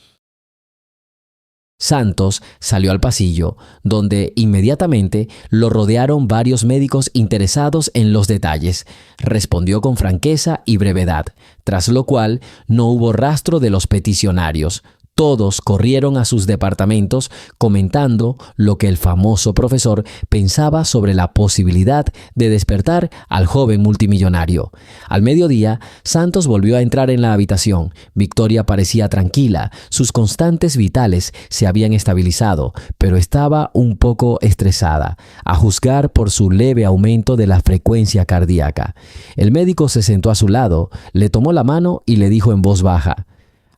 Santos salió al pasillo, donde inmediatamente lo rodearon varios médicos interesados en los detalles. Respondió con franqueza y brevedad, tras lo cual no hubo rastro de los peticionarios. Todos corrieron a sus departamentos comentando lo que el famoso profesor pensaba sobre la posibilidad de despertar al joven multimillonario. Al mediodía, Santos volvió a entrar en la habitación. Victoria parecía tranquila, sus constantes vitales se habían estabilizado, pero estaba un poco estresada, a juzgar por su leve aumento de la frecuencia cardíaca. El médico se sentó a su lado, le tomó la mano y le dijo en voz baja: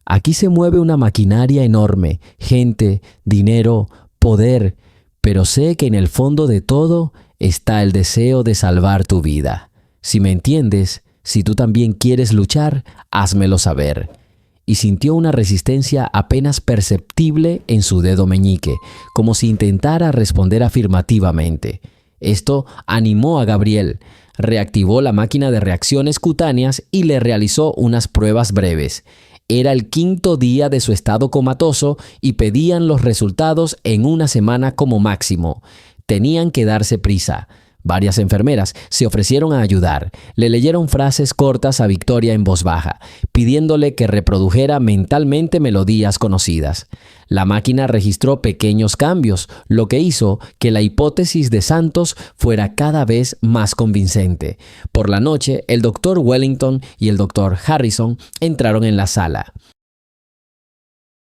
«Aquí se mueve una maquinaria enorme, gente, dinero, poder, pero sé que en el fondo de todo está el deseo de salvar tu vida. Si me entiendes, si tú también quieres luchar, házmelo saber». Y sintió una resistencia apenas perceptible en su dedo meñique, como si intentara responder afirmativamente. Esto animó a Gabriel. Reactivó la máquina de reacciones cutáneas y le realizó unas pruebas breves. Era el 5.º día de su estado comatoso y pedían los resultados en una semana como máximo. Tenían que darse prisa. Varias enfermeras se ofrecieron a ayudar. Le leyeron frases cortas a Victoria en voz baja, pidiéndole que reprodujera mentalmente melodías conocidas. La máquina registró pequeños cambios, lo que hizo que la hipótesis de Santos fuera cada vez más convincente. Por la noche, el Dr. Wellington y el Dr. Harrison entraron en la sala.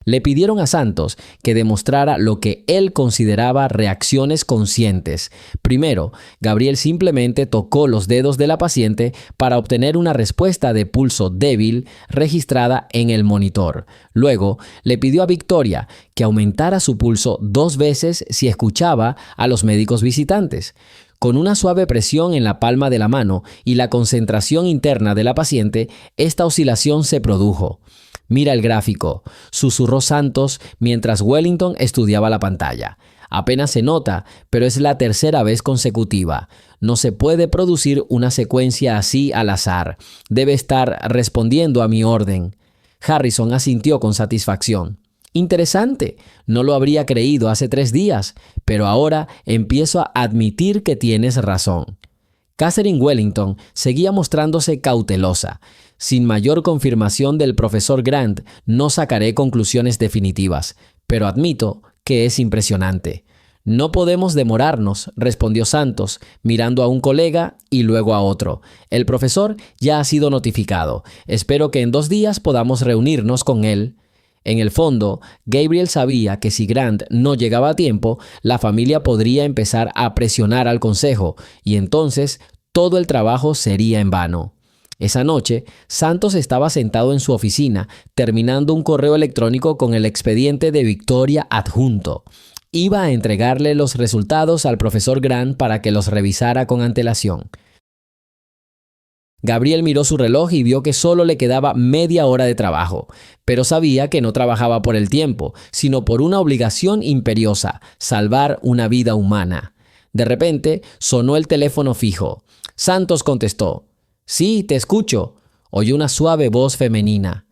Le pidieron a Santos que demostrara lo que él consideraba reacciones conscientes. Primero, Gabriel simplemente tocó los dedos de la paciente para obtener una respuesta de pulso débil registrada en el monitor. Luego, le pidió a Victoria que aumentara su pulso 2 veces si escuchaba a los médicos visitantes. Con una suave presión en la palma de la mano y la concentración interna de la paciente, esta oscilación se produjo. «Mira el gráfico», susurró Santos mientras Wellington estudiaba la pantalla. «Apenas se nota, pero es la 3ª vez consecutiva. No se puede producir una secuencia así al azar. Debe estar respondiendo a mi orden». Harrison asintió con satisfacción. «Interesante, no lo habría creído hace 3 días, pero ahora empiezo a admitir que tienes razón». Catherine Wellington seguía mostrándose cautelosa. «Sin mayor confirmación del profesor Grant, no sacaré conclusiones definitivas, pero admito que es impresionante». «No podemos demorarnos», respondió Santos, mirando a un colega y luego a otro. «El profesor ya ha sido notificado. Espero que en 2 días podamos reunirnos con él». En el fondo, Gabriel sabía que si Grant no llegaba a tiempo, la familia podría empezar a presionar al consejo, y entonces todo el trabajo sería en vano. Esa noche, Santos estaba sentado en su oficina, terminando un correo electrónico con el expediente de Victoria adjunto. Iba a entregarle los resultados al profesor Grant para que los revisara con antelación. Gabriel miró su reloj y vio que solo le quedaba media hora de trabajo, pero sabía que no trabajaba por el tiempo, sino por una obligación imperiosa: salvar una vida humana. De repente, sonó el teléfono fijo. Santos contestó. «Sí, te escucho», oyó una suave voz femenina.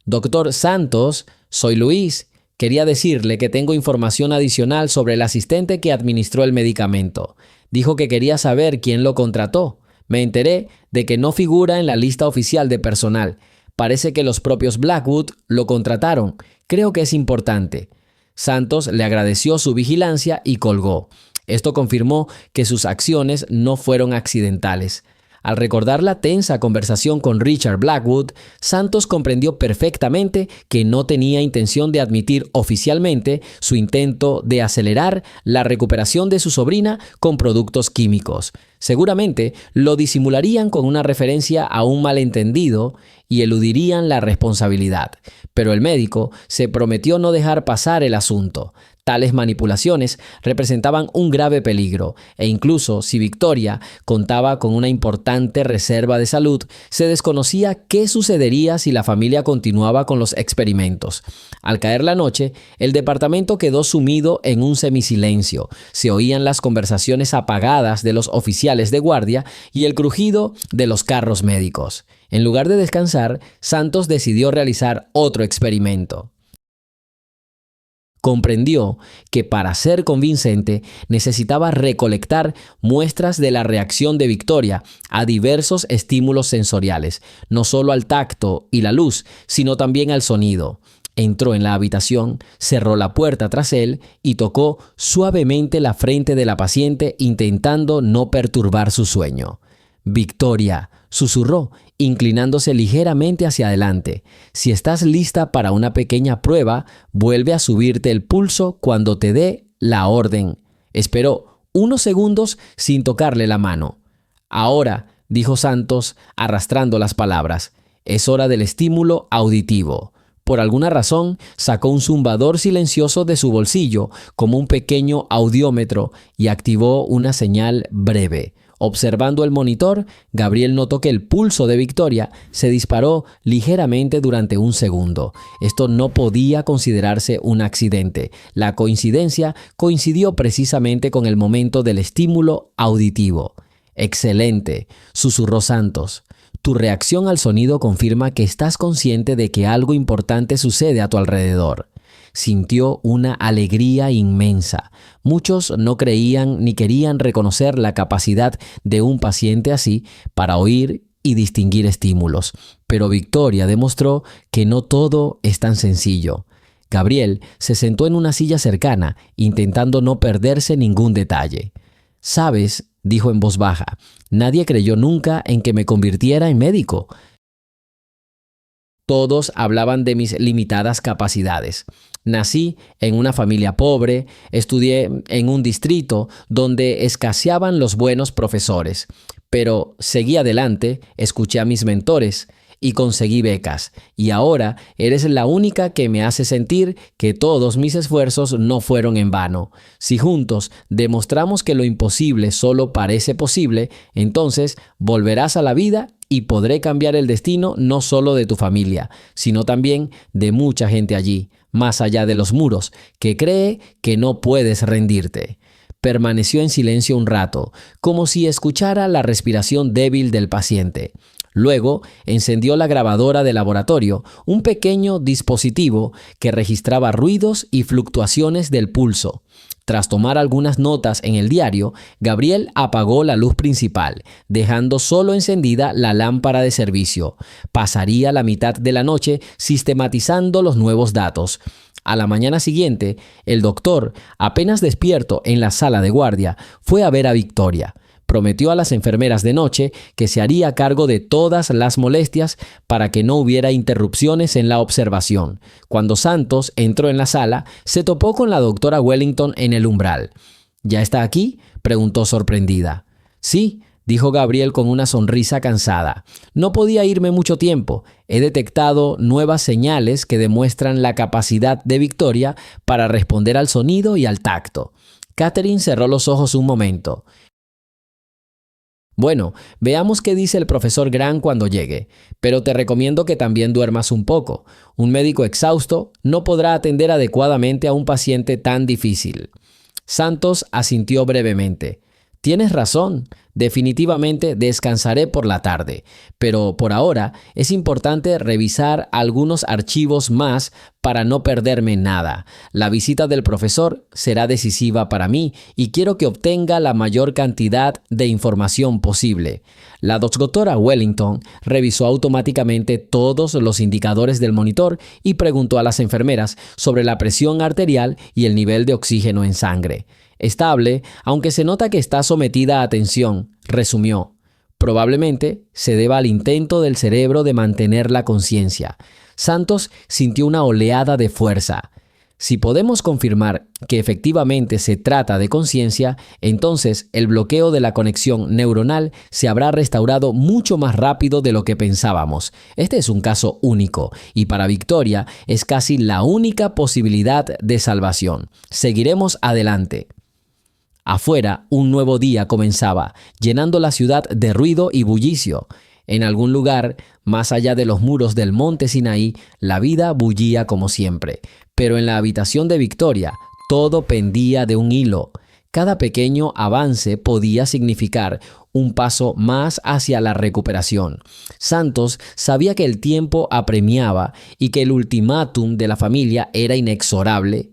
«Doctor Santos, soy Luis. Quería decirle que tengo información adicional sobre el asistente que administró el medicamento. Dijo que quería saber quién lo contrató. Me enteré de que no figura en la lista oficial de personal. Parece que los propios Blackwood lo contrataron. Creo que es importante». Santos le agradeció su vigilancia y colgó. Esto confirmó que sus acciones no fueron accidentales. Al recordar la tensa conversación con Richard Blackwood, Santos comprendió perfectamente que no tenía intención de admitir oficialmente su intento de acelerar la recuperación de su sobrina con productos químicos. Seguramente lo disimularían con una referencia a un malentendido y eludirían la responsabilidad. Pero el médico se prometió no dejar pasar el asunto. Tales manipulaciones representaban un grave peligro, e incluso si Victoria contaba con una importante reserva de salud, se desconocía qué sucedería si la familia continuaba con los experimentos. Al caer la noche, el departamento quedó sumido en un semisilencio. Se oían las conversaciones apagadas de los oficiales de guardia y el crujido de los carros médicos. En lugar de descansar, Santos decidió realizar otro experimento. Comprendió que para ser convincente necesitaba recolectar muestras de la reacción de Victoria a diversos estímulos sensoriales, no solo al tacto y la luz, sino también al sonido. Entró en la habitación, cerró la puerta tras él y tocó suavemente la frente de la paciente intentando no perturbar su sueño. «Victoria», susurró, inclinándose ligeramente hacia adelante. «Si estás lista para una pequeña prueba, vuelve a subirte el pulso cuando te dé la orden». Esperó unos segundos sin tocarle la mano. «Ahora», dijo Santos, arrastrando las palabras, «es hora del estímulo auditivo». Por alguna razón, sacó un zumbador silencioso de su bolsillo, como un pequeño audiómetro, y activó una señal breve. Observando el monitor, Gabriel notó que el pulso de Victoria se disparó ligeramente durante un segundo. Esto no podía considerarse un accidente. La coincidencia coincidió precisamente con el momento del estímulo auditivo. «Excelente», susurró Santos. «Tu reacción al sonido confirma que estás consciente de que algo importante sucede a tu alrededor». Sintió una alegría inmensa. Muchos no creían ni querían reconocer la capacidad de un paciente así para oír y distinguir estímulos. Pero Victoria demostró que no todo es tan sencillo. Gabriel se sentó en una silla cercana, intentando no perderse ningún detalle. «¿Sabes?», dijo en voz baja, «nadie creyó nunca en que me convirtiera en médico». Todos hablaban de mis limitadas capacidades. Nací en una familia pobre, estudié en un distrito donde escaseaban los buenos profesores, pero seguí adelante, escuché a mis mentores y conseguí becas. Y ahora eres la única que me hace sentir que todos mis esfuerzos no fueron en vano. Si juntos demostramos que lo imposible solo parece posible, entonces volverás a la vida y podré cambiar el destino no solo de tu familia, sino también de mucha gente allí, más allá de los muros, que cree que no puedes rendirte. Permaneció en silencio un rato, como si escuchara la respiración débil del paciente. Luego encendió la grabadora de laboratorio, un pequeño dispositivo que registraba ruidos y fluctuaciones del pulso. Tras tomar algunas notas en el diario, Gabriel apagó la luz principal, dejando solo encendida la lámpara de servicio. Pasaría la mitad de la noche sistematizando los nuevos datos. A la mañana siguiente, el doctor, apenas despierto en la sala de guardia, fue a ver a Victoria. Prometió a las enfermeras de noche que se haría cargo de todas las molestias para que no hubiera interrupciones en la observación. Cuando Santos entró en la sala, se topó con la doctora Wellington en el umbral. «¿Ya está aquí?», preguntó sorprendida. «Sí», dijo Gabriel con una sonrisa cansada. «No podía irme mucho tiempo. He detectado nuevas señales que demuestran la capacidad de Victoria para responder al sonido y al tacto». Catherine cerró los ojos un momento. «Bueno, veamos qué dice el profesor Grant cuando llegue, pero te recomiendo que también duermas un poco. Un médico exhausto no podrá atender adecuadamente a un paciente tan difícil». Santos asintió brevemente. «Tienes razón. Definitivamente descansaré por la tarde, pero por ahora es importante revisar algunos archivos más para no perderme nada. La visita del profesor será decisiva para mí y quiero que obtenga la mayor cantidad de información posible». La doctora Wellington revisó automáticamente todos los indicadores del monitor y preguntó a las enfermeras sobre la presión arterial y el nivel de oxígeno en sangre. «Estable, aunque se nota que está sometida a tensión», resumió. Probablemente se deba al intento del cerebro de mantener la conciencia. Santos sintió una oleada de fuerza. Si podemos confirmar que efectivamente se trata de conciencia, entonces el bloqueo de la conexión neuronal se habrá restaurado mucho más rápido de lo que pensábamos. Este es un caso único y para Victoria es casi la única posibilidad de salvación. Seguiremos adelante. Afuera, un nuevo día comenzaba, llenando la ciudad de ruido y bullicio. En algún lugar, más allá de los muros del monte Sinaí, la vida bullía como siempre. Pero en la habitación de Victoria, todo pendía de un hilo. Cada pequeño avance podía significar un paso más hacia la recuperación. Santos sabía que el tiempo apremiaba y que el ultimátum de la familia era inexorable.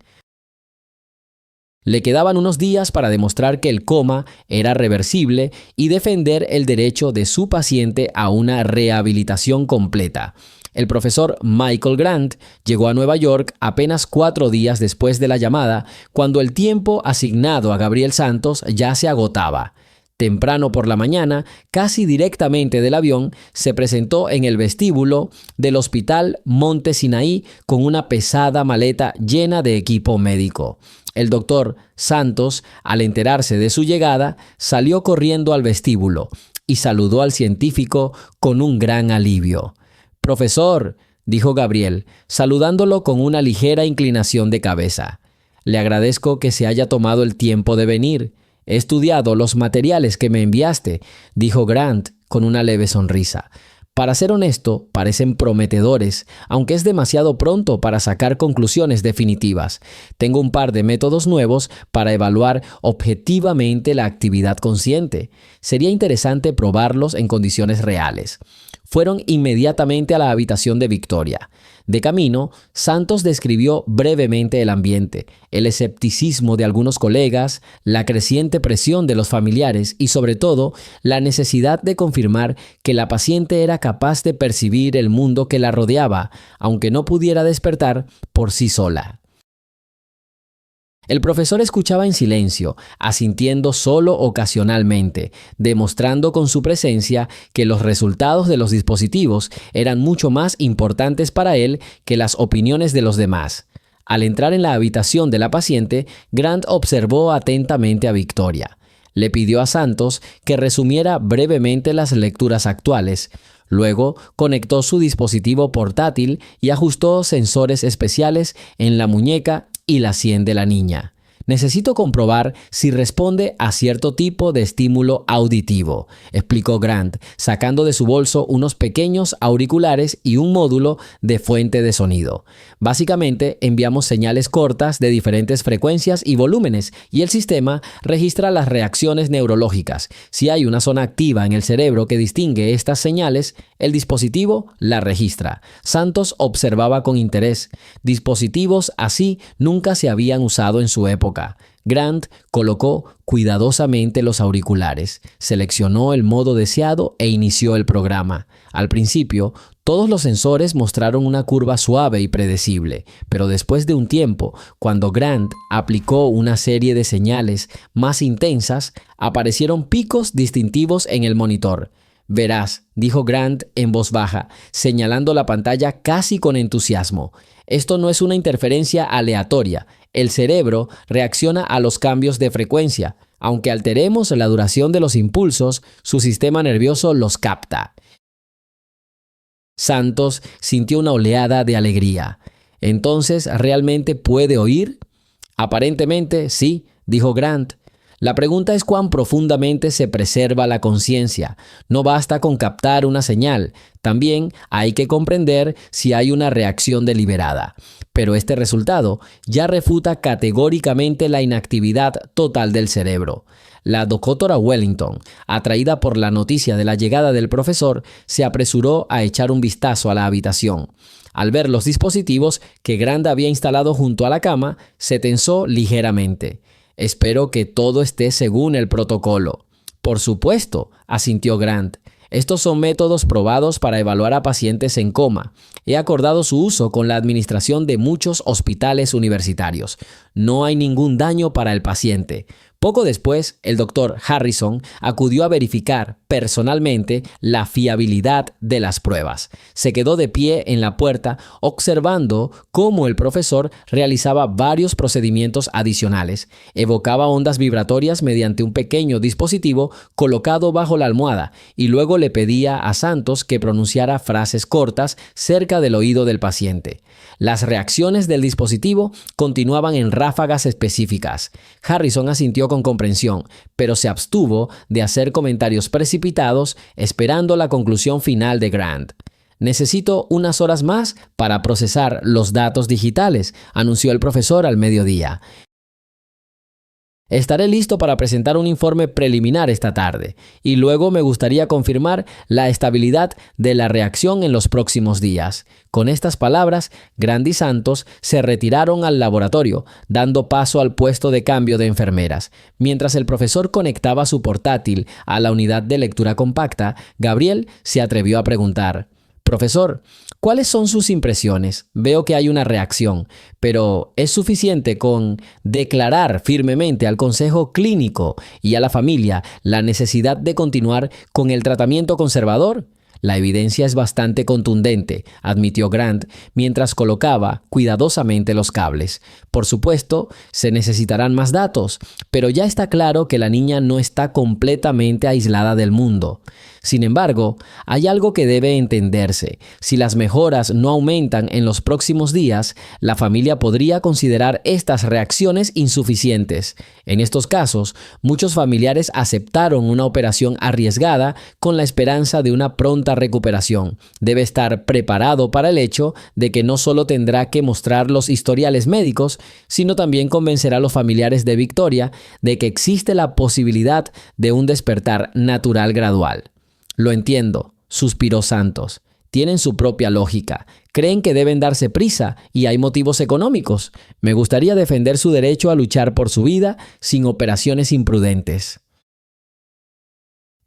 Le quedaban unos días para demostrar que el coma era reversible y defender el derecho de su paciente a una rehabilitación completa. El profesor Michael Grant llegó a Nueva York apenas 4 días después de la llamada, cuando el tiempo asignado a Gabriel Santos ya se agotaba. Temprano por la mañana, casi directamente del avión, se presentó en el vestíbulo del Hospital Monte Sinaí con una pesada maleta llena de equipo médico. El doctor Santos, al enterarse de su llegada, salió corriendo al vestíbulo y saludó al científico con un gran alivio. «Profesor», dijo Gabriel, saludándolo con una ligera inclinación de cabeza. «Le agradezco que se haya tomado el tiempo de venir. He estudiado los materiales que me enviaste», dijo Grant con una leve sonrisa. «Para ser honesto, parecen prometedores, aunque es demasiado pronto para sacar conclusiones definitivas. Tengo un par de métodos nuevos para evaluar objetivamente la actividad consciente. Sería interesante probarlos en condiciones reales». Fueron inmediatamente a la habitación de Victoria. De camino, Santos describió brevemente el ambiente, el escepticismo de algunos colegas, la creciente presión de los familiares y, sobre todo, la necesidad de confirmar que la paciente era capaz de percibir el mundo que la rodeaba, aunque no pudiera despertar por sí sola. El profesor escuchaba en silencio, asintiendo solo ocasionalmente, demostrando con su presencia que los resultados de los dispositivos eran mucho más importantes para él que las opiniones de los demás. Al entrar en la habitación de la paciente, Grant observó atentamente a Victoria. Le pidió a Santos que resumiera brevemente las lecturas actuales. Luego conectó su dispositivo portátil y ajustó sensores especiales en la muñeca y la sien de la niña. «Necesito comprobar si responde a cierto tipo de estímulo auditivo», explicó Grant, sacando de su bolso unos pequeños auriculares y un módulo de fuente de sonido. «Básicamente, enviamos señales cortas de diferentes frecuencias y volúmenes y el sistema registra las reacciones neurológicas. Si hay una zona activa en el cerebro que distingue estas señales, el dispositivo la registra». Santos observaba con interés. Dispositivos así nunca se habían usado en su época. Grant colocó cuidadosamente los auriculares, seleccionó el modo deseado e inició el programa. Al principio, todos los sensores mostraron una curva suave y predecible, pero después de un tiempo, cuando Grant aplicó una serie de señales más intensas, aparecieron picos distintivos en el monitor. «Verás», dijo Grant en voz baja, señalando la pantalla casi con entusiasmo. «Esto no es una interferencia aleatoria. El cerebro reacciona a los cambios de frecuencia. Aunque alteremos la duración de los impulsos, su sistema nervioso los capta». Santos sintió una oleada de alegría. «¿Entonces realmente puede oír?» «Aparentemente, sí», dijo Grant. La pregunta es cuán profundamente se preserva la conciencia. No basta con captar una señal, también hay que comprender si hay una reacción deliberada. Pero este resultado ya refuta categóricamente la inactividad total del cerebro. La doctora Wellington, atraída por la noticia de la llegada del profesor, se apresuró a echar un vistazo a la habitación. Al ver los dispositivos que Grant había instalado junto a la cama, se tensó ligeramente. «Espero que todo esté según el protocolo». «Por supuesto», asintió Grant. «Estos son métodos probados para evaluar a pacientes en coma. He acordado su uso con la administración de muchos hospitales universitarios. No hay ningún daño para el paciente». Poco después, el doctor Harrison acudió a verificar personalmente la fiabilidad de las pruebas. Se quedó de pie en la puerta observando cómo el profesor realizaba varios procedimientos adicionales. Evocaba ondas vibratorias mediante un pequeño dispositivo colocado bajo la almohada y luego le pedía a Santos que pronunciara frases cortas cerca del oído del paciente. Las reacciones del dispositivo continuaban en ráfagas específicas. Harrison asintió con comprensión, pero se abstuvo de hacer comentarios precipitados esperando la conclusión final de Grant. «Necesito unas horas más para procesar los datos digitales», anunció el profesor al mediodía. «Estaré listo para presentar un informe preliminar esta tarde, y luego me gustaría confirmar la estabilidad de la reacción en los próximos días». Con estas palabras, Grant y Santos se retiraron al laboratorio, dando paso al puesto de cambio de enfermeras. Mientras el profesor conectaba su portátil a la unidad de lectura compacta, Gabriel se atrevió a preguntar: «Profesor, ¿cuáles son sus impresiones? Veo que hay una reacción, pero ¿es suficiente con declarar firmemente al consejo clínico y a la familia la necesidad de continuar con el tratamiento conservador?» «La evidencia es bastante contundente», admitió Grant mientras colocaba cuidadosamente los cables. «Por supuesto, se necesitarán más datos, pero ya está claro que la niña no está completamente aislada del mundo. Sin embargo, hay algo que debe entenderse. Si las mejoras no aumentan en los próximos días, la familia podría considerar estas reacciones insuficientes. En estos casos, muchos familiares aceptaron una operación arriesgada con la esperanza de una pronta recuperación. Debe estar preparado para el hecho de que no solo tendrá que mostrar los historiales médicos, sino también convencerá a los familiares de Victoria de que existe la posibilidad de un despertar natural gradual». «Lo entiendo», suspiró Santos. «Tienen su propia lógica. Creen que deben darse prisa y hay motivos económicos. Me gustaría defender su derecho a luchar por su vida sin operaciones imprudentes».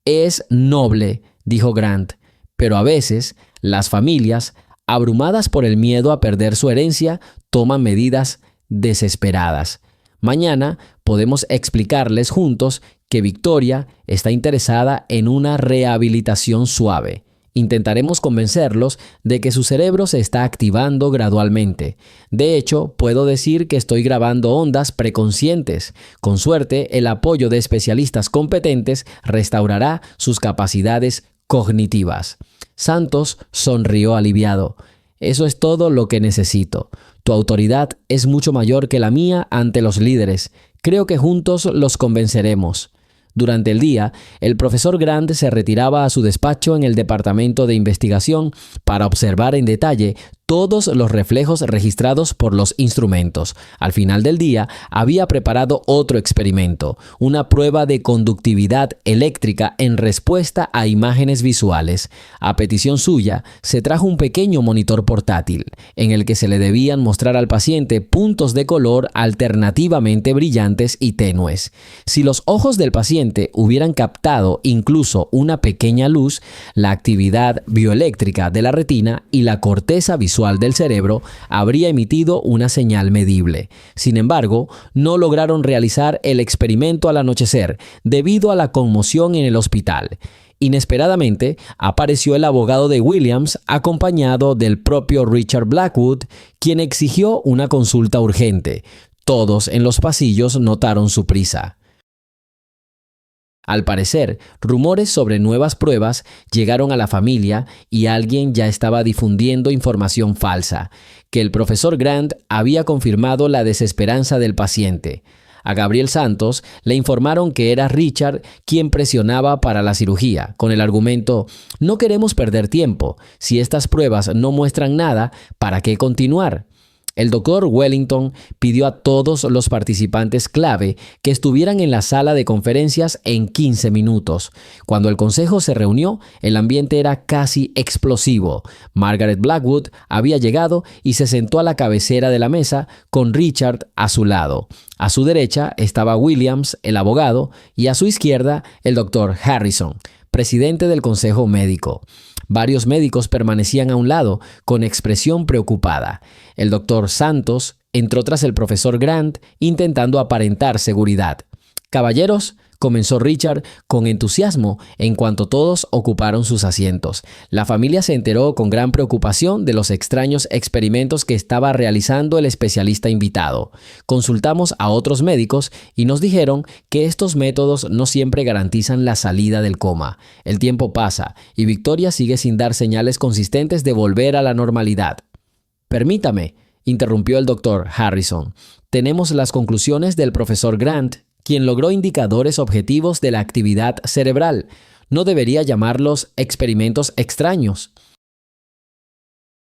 «Es noble», dijo Grant, «pero a veces las familias, abrumadas por el miedo a perder su herencia, toman medidas desesperadas. Mañana podemos explicarles juntos que Victoria está interesada en una rehabilitación suave. Intentaremos convencerlos de que su cerebro se está activando gradualmente. De hecho, puedo decir que estoy grabando ondas preconscientes. Con suerte, el apoyo de especialistas competentes restaurará sus capacidades cognitivas». Santos sonrió aliviado. «Eso es todo lo que necesito. Tu autoridad es mucho mayor que la mía ante los líderes. Creo que juntos los convenceremos». Durante el día, el profesor Grant se retiraba a su despacho en el departamento de investigación para observar en detalle todos los reflejos registrados por los instrumentos. Al final del día, había preparado otro experimento, una prueba de conductividad eléctrica en respuesta a imágenes visuales. A petición suya, se trajo un pequeño monitor portátil, en el que se le debían mostrar al paciente puntos de color alternativamente brillantes y tenues. Si los ojos del paciente hubieran captado incluso una pequeña luz, la actividad bioeléctrica de la retina y la corteza visual del cerebro habría emitido una señal medible. Sin embargo, no lograron realizar el experimento al anochecer debido a la conmoción en el hospital. Inesperadamente, apareció el abogado de Williams acompañado del propio Richard Blackwood, quien exigió una consulta urgente. Todos en los pasillos notaron su prisa. Al parecer, rumores sobre nuevas pruebas llegaron a la familia y alguien ya estaba difundiendo información falsa, que el profesor Grant había confirmado la desesperanza del paciente. A Gabriel Santos le informaron que era Richard quien presionaba para la cirugía, con el argumento: «No queremos perder tiempo. Si estas pruebas no muestran nada, ¿para qué continuar?». El doctor Wellington pidió a todos los participantes clave que estuvieran en la sala de conferencias en 15 minutos. Cuando el consejo se reunió, el ambiente era casi explosivo. Margaret Blackwood había llegado y se sentó a la cabecera de la mesa con Richard a su lado. A su derecha estaba Williams, el abogado, y a su izquierda el doctor Harrison, presidente del consejo médico. Varios médicos permanecían a un lado, con expresión preocupada. El doctor Santos entró tras el profesor Grant, intentando aparentar seguridad. «Caballeros», comenzó Richard con entusiasmo en cuanto todos ocuparon sus asientos. La familia se enteró con gran preocupación de los extraños experimentos que estaba realizando el especialista invitado. Consultamos a otros médicos y nos dijeron que estos métodos no siempre garantizan la salida del coma. El tiempo pasa y Victoria sigue sin dar señales consistentes de volver a la normalidad. Permítame, interrumpió el doctor Harrison. Tenemos las conclusiones del profesor Grant, quien logró indicadores objetivos de la actividad cerebral. No debería llamarlos experimentos extraños.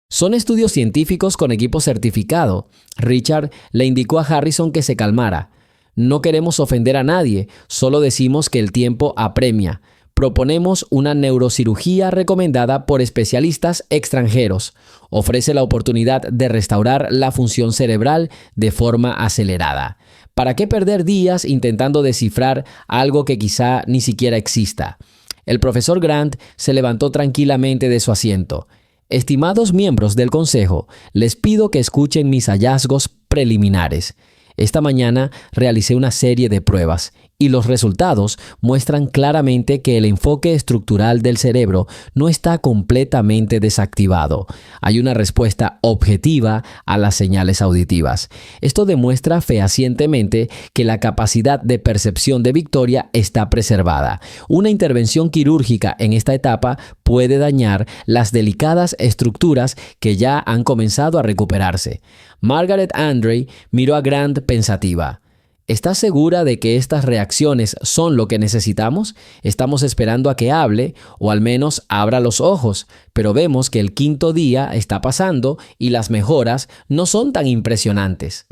Son estudios científicos con equipo certificado. Richard le indicó a Harrison que se calmara. No queremos ofender a nadie, solo decimos que el tiempo apremia. Proponemos una neurocirugía recomendada por especialistas extranjeros. Ofrece la oportunidad de restaurar la función cerebral de forma acelerada. ¿Para qué perder días intentando descifrar algo que quizá ni siquiera exista? El profesor Grant se levantó tranquilamente de su asiento. Estimados miembros del Consejo, les pido que escuchen mis hallazgos preliminares. Esta mañana realicé una serie de pruebas y los resultados muestran claramente que el enfoque estructural del cerebro no está completamente desactivado. Hay una respuesta objetiva a las señales auditivas. Esto demuestra fehacientemente que la capacidad de percepción de Victoria está preservada. Una intervención quirúrgica en esta etapa puede dañar las delicadas estructuras que ya han comenzado a recuperarse. Margaret Andre miró a Grant pensativa. ¿Estás segura de que estas reacciones son lo que necesitamos? Estamos esperando a que hable, o al menos abra los ojos, pero vemos que el 5º día está pasando y las mejoras no son tan impresionantes.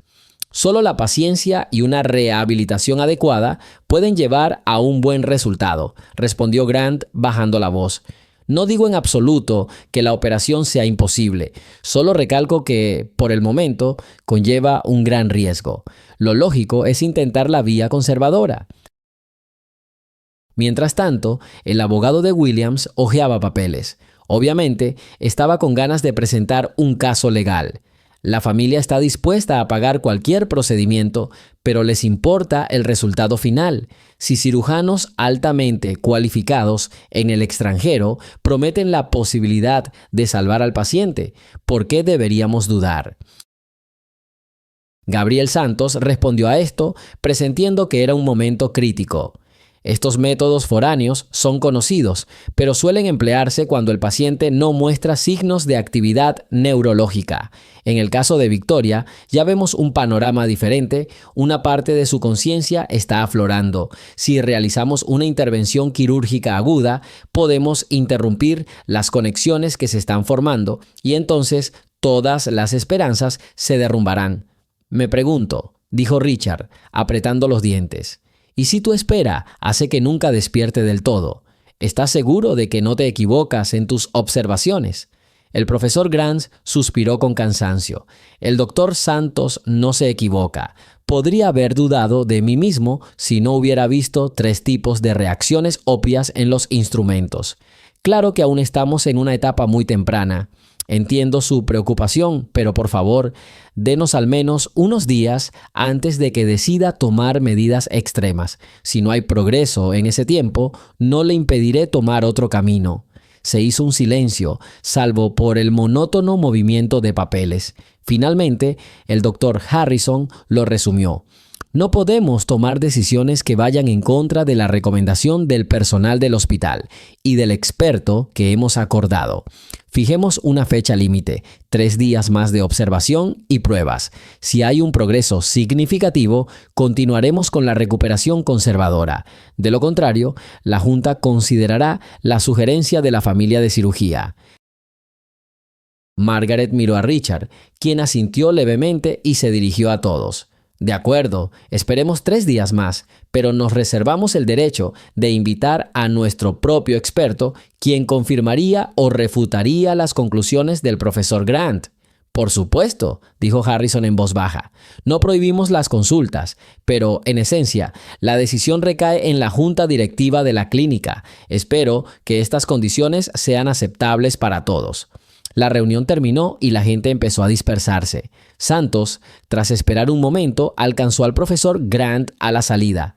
Solo la paciencia y una rehabilitación adecuada pueden llevar a un buen resultado, respondió Grant bajando la voz. No digo en absoluto que la operación sea imposible, solo recalco que, por el momento, conlleva un gran riesgo. Lo lógico es intentar la vía conservadora. Mientras tanto, el abogado de Williams hojeaba papeles. Obviamente, estaba con ganas de presentar un caso legal. La familia está dispuesta a pagar cualquier procedimiento, pero les importa el resultado final. Si cirujanos altamente cualificados en el extranjero prometen la posibilidad de salvar al paciente, ¿por qué deberíamos dudar? Gabriel Santos respondió a esto, presintiendo que era un momento crítico. Estos métodos foráneos son conocidos, pero suelen emplearse cuando el paciente no muestra signos de actividad neurológica. En el caso de Victoria, ya vemos un panorama diferente, una parte de su conciencia está aflorando. Si realizamos una intervención quirúrgica aguda, podemos interrumpir las conexiones que se están formando y entonces todas las esperanzas se derrumbarán. Me pregunto, dijo Richard, apretando los dientes. ¿Y si tu espera hace que nunca despierte del todo? ¿Estás seguro de que no te equivocas en tus observaciones? El profesor Grant suspiró con cansancio. El doctor Santos no se equivoca. Podría haber dudado de mí mismo si no hubiera visto 3 tipos de reacciones obvias en los instrumentos. Claro que aún estamos en una etapa muy temprana. Entiendo su preocupación, pero por favor, denos al menos unos días antes de que decida tomar medidas extremas. Si no hay progreso en ese tiempo, no le impediré tomar otro camino. Se hizo un silencio, salvo por el monótono movimiento de papeles. Finalmente, el doctor Harrison lo resumió. No podemos tomar decisiones que vayan en contra de la recomendación del personal del hospital y del experto que hemos acordado. Fijemos una fecha límite, 3 días más de observación y pruebas. Si hay un progreso significativo, continuaremos con la recuperación conservadora. De lo contrario, la Junta considerará la sugerencia de la familia de cirugía. Margaret miró a Richard, quien asintió levemente y se dirigió a todos. De acuerdo, esperemos 3 días más, pero nos reservamos el derecho de invitar a nuestro propio experto, quien confirmaría o refutaría las conclusiones del profesor Grant. Por supuesto, dijo Harrison en voz baja. No prohibimos las consultas, pero, en esencia, la decisión recae en la junta directiva de la clínica. Espero que estas condiciones sean aceptables para todos. La reunión terminó y la gente empezó a dispersarse. Santos, tras esperar un momento, alcanzó al profesor Grant a la salida.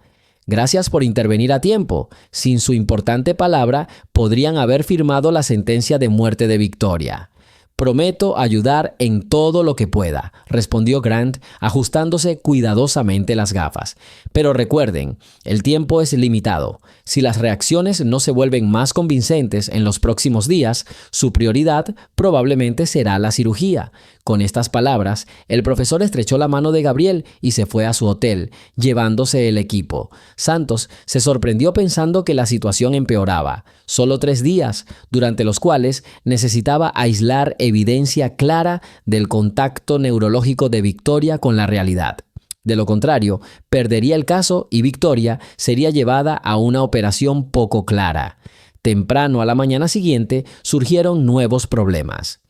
Gracias por intervenir a tiempo. Sin su importante palabra, podrían haber firmado la sentencia de muerte de Victoria. Prometo ayudar en todo lo que pueda, respondió Grant, ajustándose cuidadosamente las gafas. Pero recuerden, el tiempo es limitado. Si las reacciones no se vuelven más convincentes en los próximos días, su prioridad probablemente será la cirugía. Con estas palabras, el profesor estrechó la mano de Gabriel y se fue a su hotel, llevándose el equipo. Santos se sorprendió pensando que la situación empeoraba. Solo 3 días, durante los cuales necesitaba aislar evidencia clara del contacto neurológico de Victoria con la realidad. De lo contrario, perdería el caso y Victoria sería llevada a una operación poco clara. Temprano a la mañana siguiente surgieron nuevos problemas.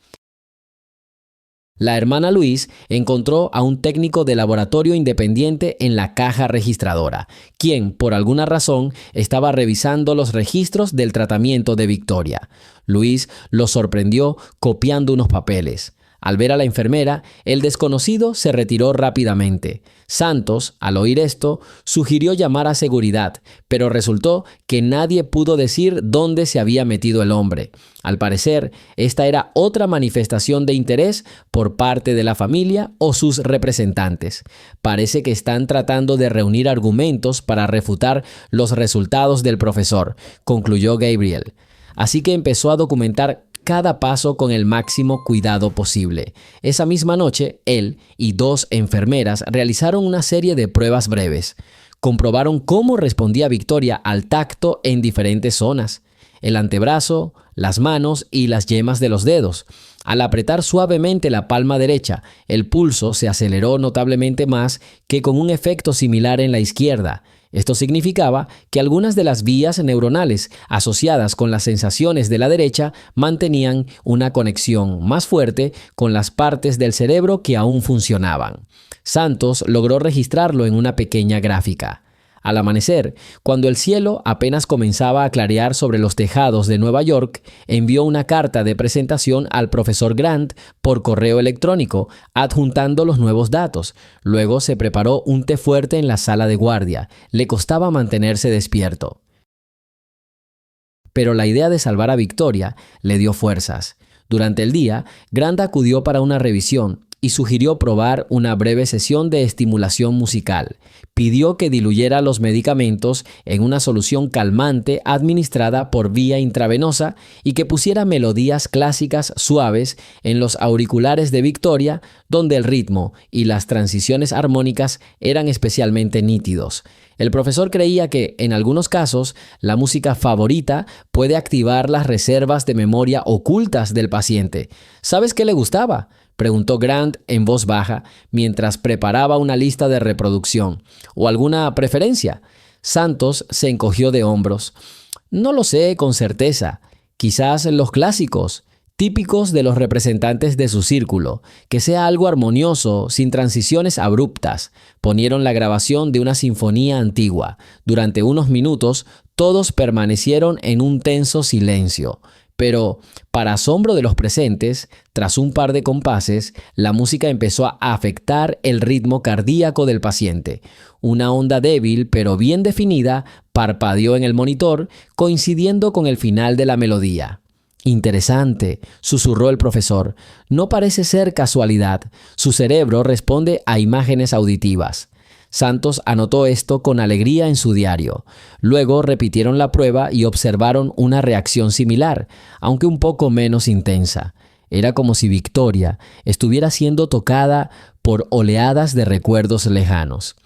La hermana Louise encontró a un técnico de laboratorio independiente en la caja registradora, quien, por alguna razón, estaba revisando los registros del tratamiento de Victoria. Louise lo sorprendió copiando unos papeles. Al ver a la enfermera, el desconocido se retiró rápidamente. Santos, al oír esto, sugirió llamar a seguridad, pero resultó que nadie pudo decir dónde se había metido el hombre. Al parecer, esta era otra manifestación de interés por parte de la familia o sus representantes. Parece que están tratando de reunir argumentos para refutar los resultados del profesor, concluyó Gabriel. Así que empezó a documentar cada paso con el máximo cuidado posible. Esa misma noche, él y 2 enfermeras realizaron una serie de pruebas breves. Comprobaron cómo respondía Victoria al tacto en diferentes zonas: el antebrazo, las manos y las yemas de los dedos. Al apretar suavemente la palma derecha, el pulso se aceleró notablemente más que con un efecto similar en la izquierda. Esto significaba que algunas de las vías neuronales asociadas con las sensaciones de la derecha mantenían una conexión más fuerte con las partes del cerebro que aún funcionaban. Santos logró registrarlo en una pequeña gráfica. Al amanecer, cuando el cielo apenas comenzaba a clarear sobre los tejados de Nueva York, envió una carta de presentación al profesor Grant por correo electrónico, adjuntando los nuevos datos. Luego se preparó un té fuerte en la sala de guardia. Le costaba mantenerse despierto. Pero la idea de salvar a Victoria le dio fuerzas. Durante el día, Grant acudió para una revisión y sugirió probar una breve sesión de estimulación musical. Pidió que diluyera los medicamentos en una solución calmante administrada por vía intravenosa y que pusiera melodías clásicas suaves en los auriculares de Victoria, donde el ritmo y las transiciones armónicas eran especialmente nítidos. El profesor creía que, en algunos casos, la música favorita puede activar las reservas de memoria ocultas del paciente. ¿Sabes qué le gustaba?, preguntó Grant en voz baja mientras preparaba una lista de reproducción. ¿O alguna preferencia? Santos se encogió de hombros. No lo sé con certeza. Quizás los clásicos, típicos de los representantes de su círculo, que sea algo armonioso, sin transiciones abruptas. Ponieron la grabación de una sinfonía antigua. Durante unos minutos, todos permanecieron en un tenso silencio. Pero, para asombro de los presentes, tras un par de compases, la música empezó a afectar el ritmo cardíaco del paciente. Una onda débil, pero bien definida, parpadeó en el monitor, coincidiendo con el final de la melodía. «Interesante», susurró el profesor. «No parece ser casualidad. Su cerebro responde a imágenes auditivas». Santos anotó esto con alegría en su diario. Luego repitieron la prueba y observaron una reacción similar, aunque un poco menos intensa. Era como si Victoria estuviera siendo tocada por oleadas de recuerdos lejanos.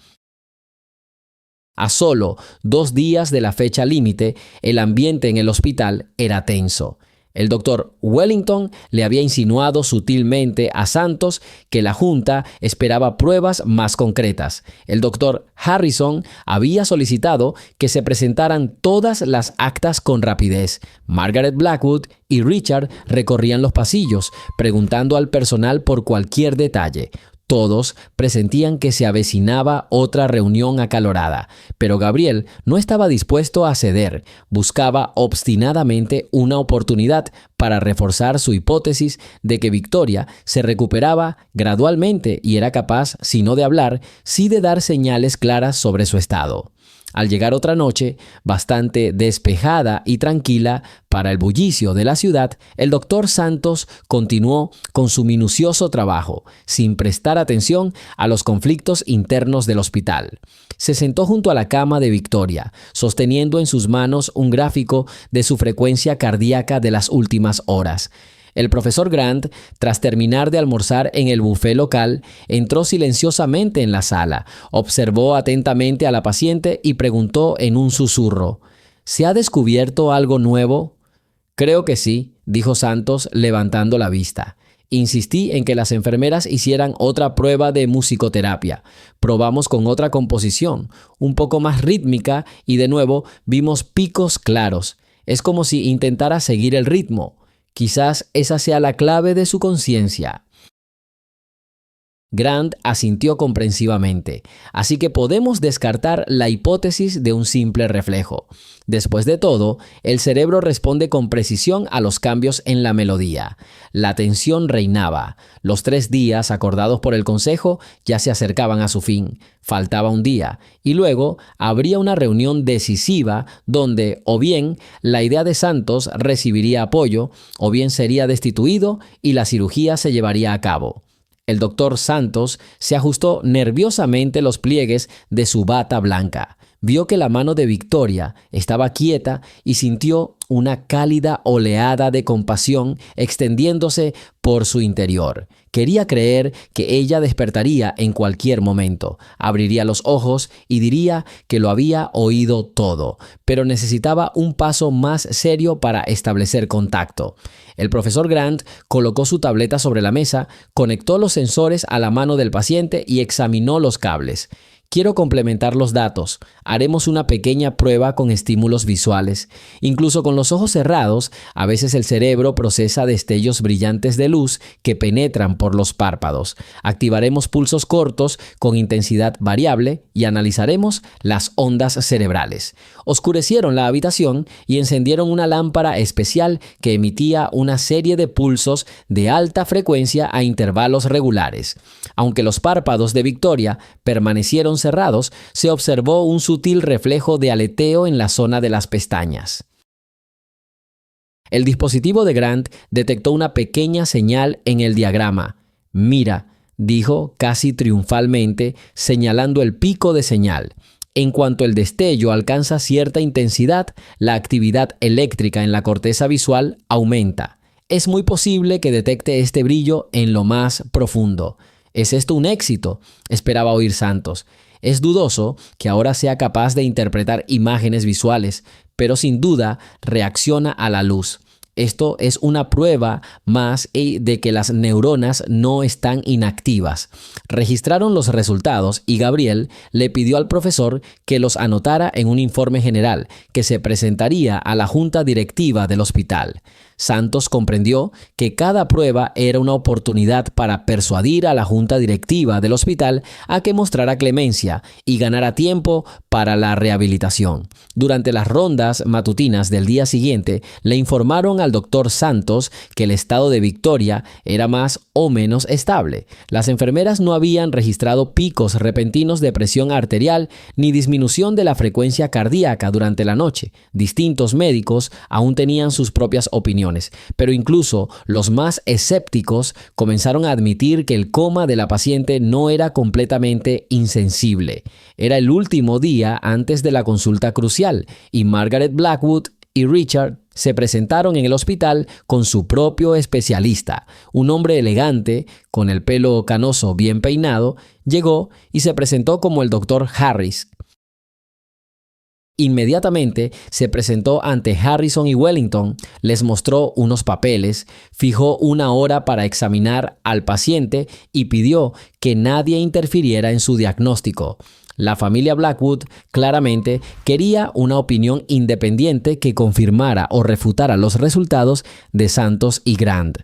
A solo 2 días de la fecha límite, el ambiente en el hospital era tenso. El doctor Wellington le había insinuado sutilmente a Santos que la Junta esperaba pruebas más concretas. El doctor Harrison había solicitado que se presentaran todas las actas con rapidez. Margaret Blackwood y Richard recorrían los pasillos, preguntando al personal por cualquier detalle. Todos presentían que se avecinaba otra reunión acalorada, pero Gabriel no estaba dispuesto a ceder. Buscaba obstinadamente una oportunidad para reforzar su hipótesis de que Victoria se recuperaba gradualmente y era capaz, si no de hablar, sí de dar señales claras sobre su estado. Al llegar otra noche, bastante despejada y tranquila para el bullicio de la ciudad, el doctor Santos continuó con su minucioso trabajo, sin prestar atención a los conflictos internos del hospital. Se sentó junto a la cama de Victoria, sosteniendo en sus manos un gráfico de su frecuencia cardíaca de las últimas horas. El profesor Grant, tras terminar de almorzar en el buffet local, entró silenciosamente en la sala, observó atentamente a la paciente y preguntó en un susurro: ¿Se ha descubierto algo nuevo? Creo que sí, dijo Santos, levantando la vista. Insistí en que las enfermeras hicieran otra prueba de musicoterapia. Probamos con otra composición, un poco más rítmica, y de nuevo vimos picos claros. Es como si intentara seguir el ritmo. Quizás esa sea la clave de su conciencia. Grant asintió comprensivamente, así que podemos descartar la hipótesis de un simple reflejo. Después de todo, el cerebro responde con precisión a los cambios en la melodía. La tensión reinaba. Los 3 días acordados por el consejo ya se acercaban a su fin. Faltaba un día, y luego habría una reunión decisiva donde, o bien, la idea de Santos recibiría apoyo, o bien sería destituido y la cirugía se llevaría a cabo. El doctor Santos se ajustó nerviosamente los pliegues de su bata blanca. Vio que la mano de Victoria estaba quieta y sintió una cálida oleada de compasión extendiéndose por su interior. Quería creer que ella despertaría en cualquier momento, abriría los ojos y diría que lo había oído todo, pero necesitaba un paso más serio para establecer contacto. El profesor Grant colocó su tableta sobre la mesa, conectó los sensores a la mano del paciente y examinó los cables. Quiero complementar los datos. Haremos una pequeña prueba con estímulos visuales. Incluso con los ojos cerrados, a veces el cerebro procesa destellos brillantes de luz que penetran por los párpados. Activaremos pulsos cortos con intensidad variable y analizaremos las ondas cerebrales. Oscurecieron la habitación y encendieron una lámpara especial que emitía una serie de pulsos de alta frecuencia a intervalos regulares. Aunque los párpados de Victoria permanecieron cerrados, se observó un sutil reflejo de aleteo en la zona de las pestañas. El dispositivo de Grant detectó una pequeña señal en el diagrama. «Mira», dijo casi triunfalmente, señalando el pico de señal. En cuanto el destello alcanza cierta intensidad, la actividad eléctrica en la corteza visual aumenta. Es muy posible que detecte este brillo en lo más profundo. ¿Es esto un éxito?, esperaba oír Santos. Es dudoso que ahora sea capaz de interpretar imágenes visuales, pero sin duda reacciona a la luz. Esto es una prueba más de que las neuronas no están inactivas. Registraron los resultados y Gabriel le pidió al profesor que los anotara en un informe general que se presentaría a la junta directiva del hospital. Santos comprendió que cada prueba era una oportunidad para persuadir a la junta directiva del hospital a que mostrara clemencia y ganara tiempo para la rehabilitación. Durante las rondas matutinas del día siguiente, le informaron al doctor Santos que el estado de Victoria era más o menos estable. Las enfermeras no habían registrado picos repentinos de presión arterial ni disminución de la frecuencia cardíaca durante la noche. Distintos médicos aún tenían sus propias opiniones, pero incluso los más escépticos comenzaron a admitir que el coma de la paciente no era completamente insensible. Era el último día antes de la consulta crucial y Margaret Blackwood y Richard se presentaron en el hospital con su propio especialista. Un hombre elegante, con el pelo canoso bien peinado, llegó y se presentó como el Dr. Harris. Inmediatamente se presentó ante Harrison y Wellington, les mostró unos papeles, fijó una hora para examinar al paciente y pidió que nadie interfiriera en su diagnóstico. La familia Blackwood claramente quería una opinión independiente que confirmara o refutara los resultados de Santos y Grant.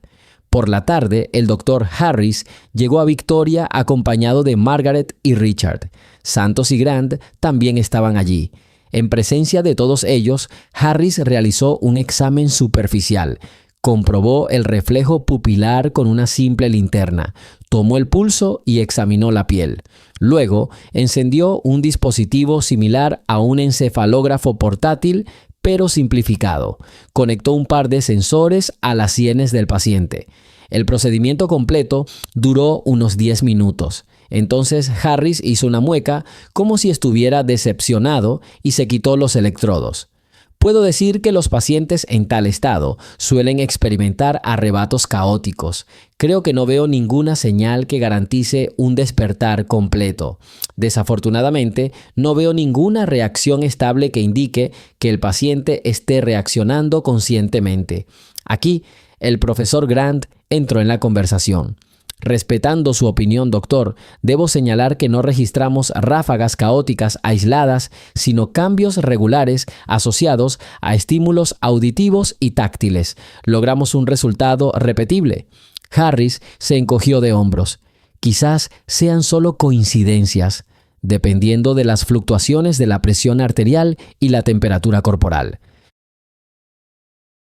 Por la tarde, el doctor Harris llegó a Victoria acompañado de Margaret y Richard. Santos y Grant también estaban allí. En presencia de todos ellos, Harris realizó un examen superficial. Comprobó el reflejo pupilar con una simple linterna. tomó el pulso y examinó la piel. Luego, encendió un dispositivo similar a un encefalógrafo portátil, pero simplificado. Conectó un par de sensores a las sienes del paciente. El procedimiento completo duró unos 10 minutos. Entonces Harris hizo una mueca como si estuviera decepcionado y se quitó los electrodos. Puedo decir que los pacientes en tal estado suelen experimentar arrebatos caóticos. Creo que no veo ninguna señal que garantice un despertar completo. Desafortunadamente, no veo ninguna reacción estable que indique que el paciente esté reaccionando conscientemente. Aquí, el profesor Grant entró en la conversación. Respetando su opinión, doctor, debo señalar que no registramos ráfagas caóticas aisladas, sino cambios regulares asociados a estímulos auditivos y táctiles. Logramos un resultado repetible. Harris se encogió de hombros. Quizás sean solo coincidencias, dependiendo de las fluctuaciones de la presión arterial y la temperatura corporal.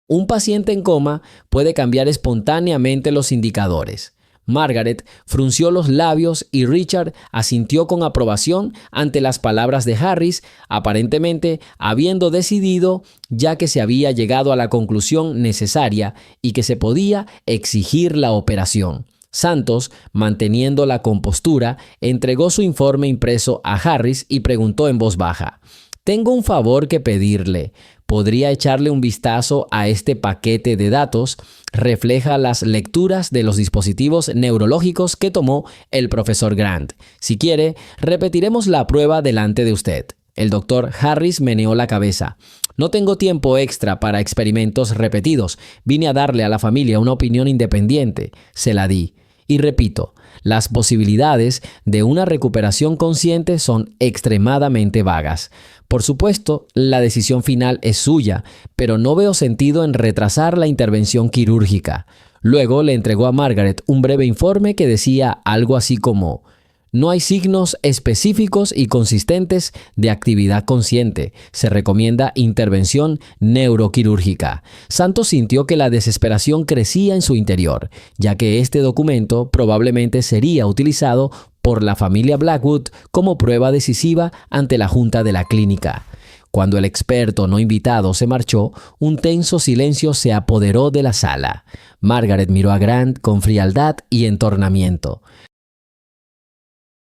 Un paciente en coma puede cambiar espontáneamente los indicadores. Margaret frunció los labios y Richard asintió con aprobación ante las palabras de Harris, aparentemente habiendo decidido ya que se había llegado a la conclusión necesaria y que se podía exigir la operación. Santos, manteniendo la compostura, entregó su informe impreso a Harris y preguntó en voz baja: «Tengo un favor que pedirle. ¿Podría echarle un vistazo a este paquete de datos? Refleja las lecturas de los dispositivos neurológicos que tomó el profesor Grant. Si quiere, repetiremos la prueba delante de usted». El doctor Harris meneó la cabeza. «No tengo tiempo extra para experimentos repetidos. Vine a darle a la familia una opinión independiente. Se la di. Y repito, las posibilidades de una recuperación consciente son extremadamente vagas. Por supuesto, la decisión final es suya, pero no veo sentido en retrasar la intervención quirúrgica». Luego le entregó a Margaret un breve informe que decía algo así como: «No hay signos específicos y consistentes de actividad consciente. Se recomienda intervención neuroquirúrgica». Santos sintió que la desesperación crecía en su interior, ya que este documento probablemente sería utilizado por la familia Blackwood como prueba decisiva ante la junta de la clínica. Cuando el experto no invitado se marchó, un tenso silencio se apoderó de la sala. Margaret miró a Grant con frialdad y entornamiento.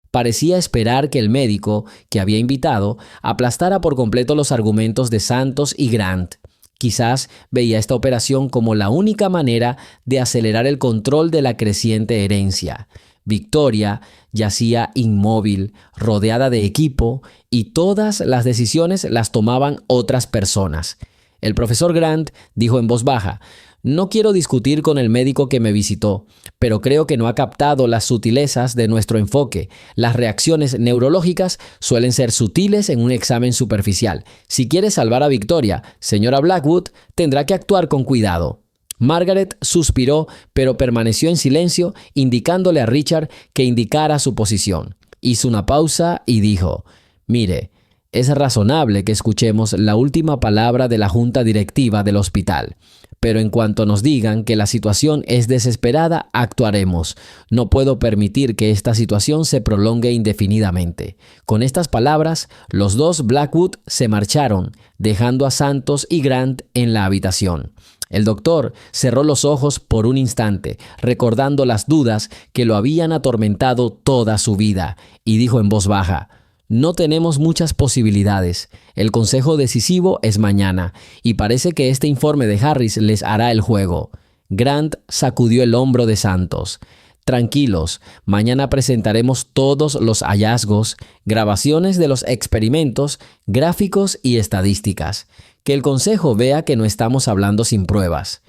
Parecía esperar que el médico que había invitado aplastara por completo los argumentos de Santos y Grant. Quizás veía esta operación como la única manera de acelerar el control de la creciente herencia. Victoria yacía inmóvil, rodeada de equipo, y todas las decisiones las tomaban otras personas. El profesor Grant dijo en voz baja: «No quiero discutir con el médico que me visitó, pero creo que no ha captado las sutilezas de nuestro enfoque. Las reacciones neurológicas suelen ser sutiles en un examen superficial. Si quiere salvar a Victoria, señora Blackwood, tendrá que actuar con cuidado». Margaret suspiró, pero permaneció en silencio, indicándole a Richard que indicara su posición. Hizo una pausa y dijo: «Mire, es razonable que escuchemos la última palabra de la junta directiva del hospital. Pero en cuanto nos digan que la situación es desesperada, actuaremos. No puedo permitir que esta situación se prolongue indefinidamente». Con estas palabras, los dos Blackwood se marcharon, dejando a Santos y Grant en la habitación. El doctor cerró los ojos por un instante, recordando las dudas que lo habían atormentado toda su vida, y dijo en voz baja: «No tenemos muchas posibilidades. El consejo decisivo es mañana, y parece que este informe de Harris les hará el juego». Grant sacudió el hombro de Santos. «Tranquilos, mañana presentaremos todos los hallazgos, grabaciones de los experimentos, gráficos y estadísticas. Que el consejo vea que no estamos hablando sin pruebas.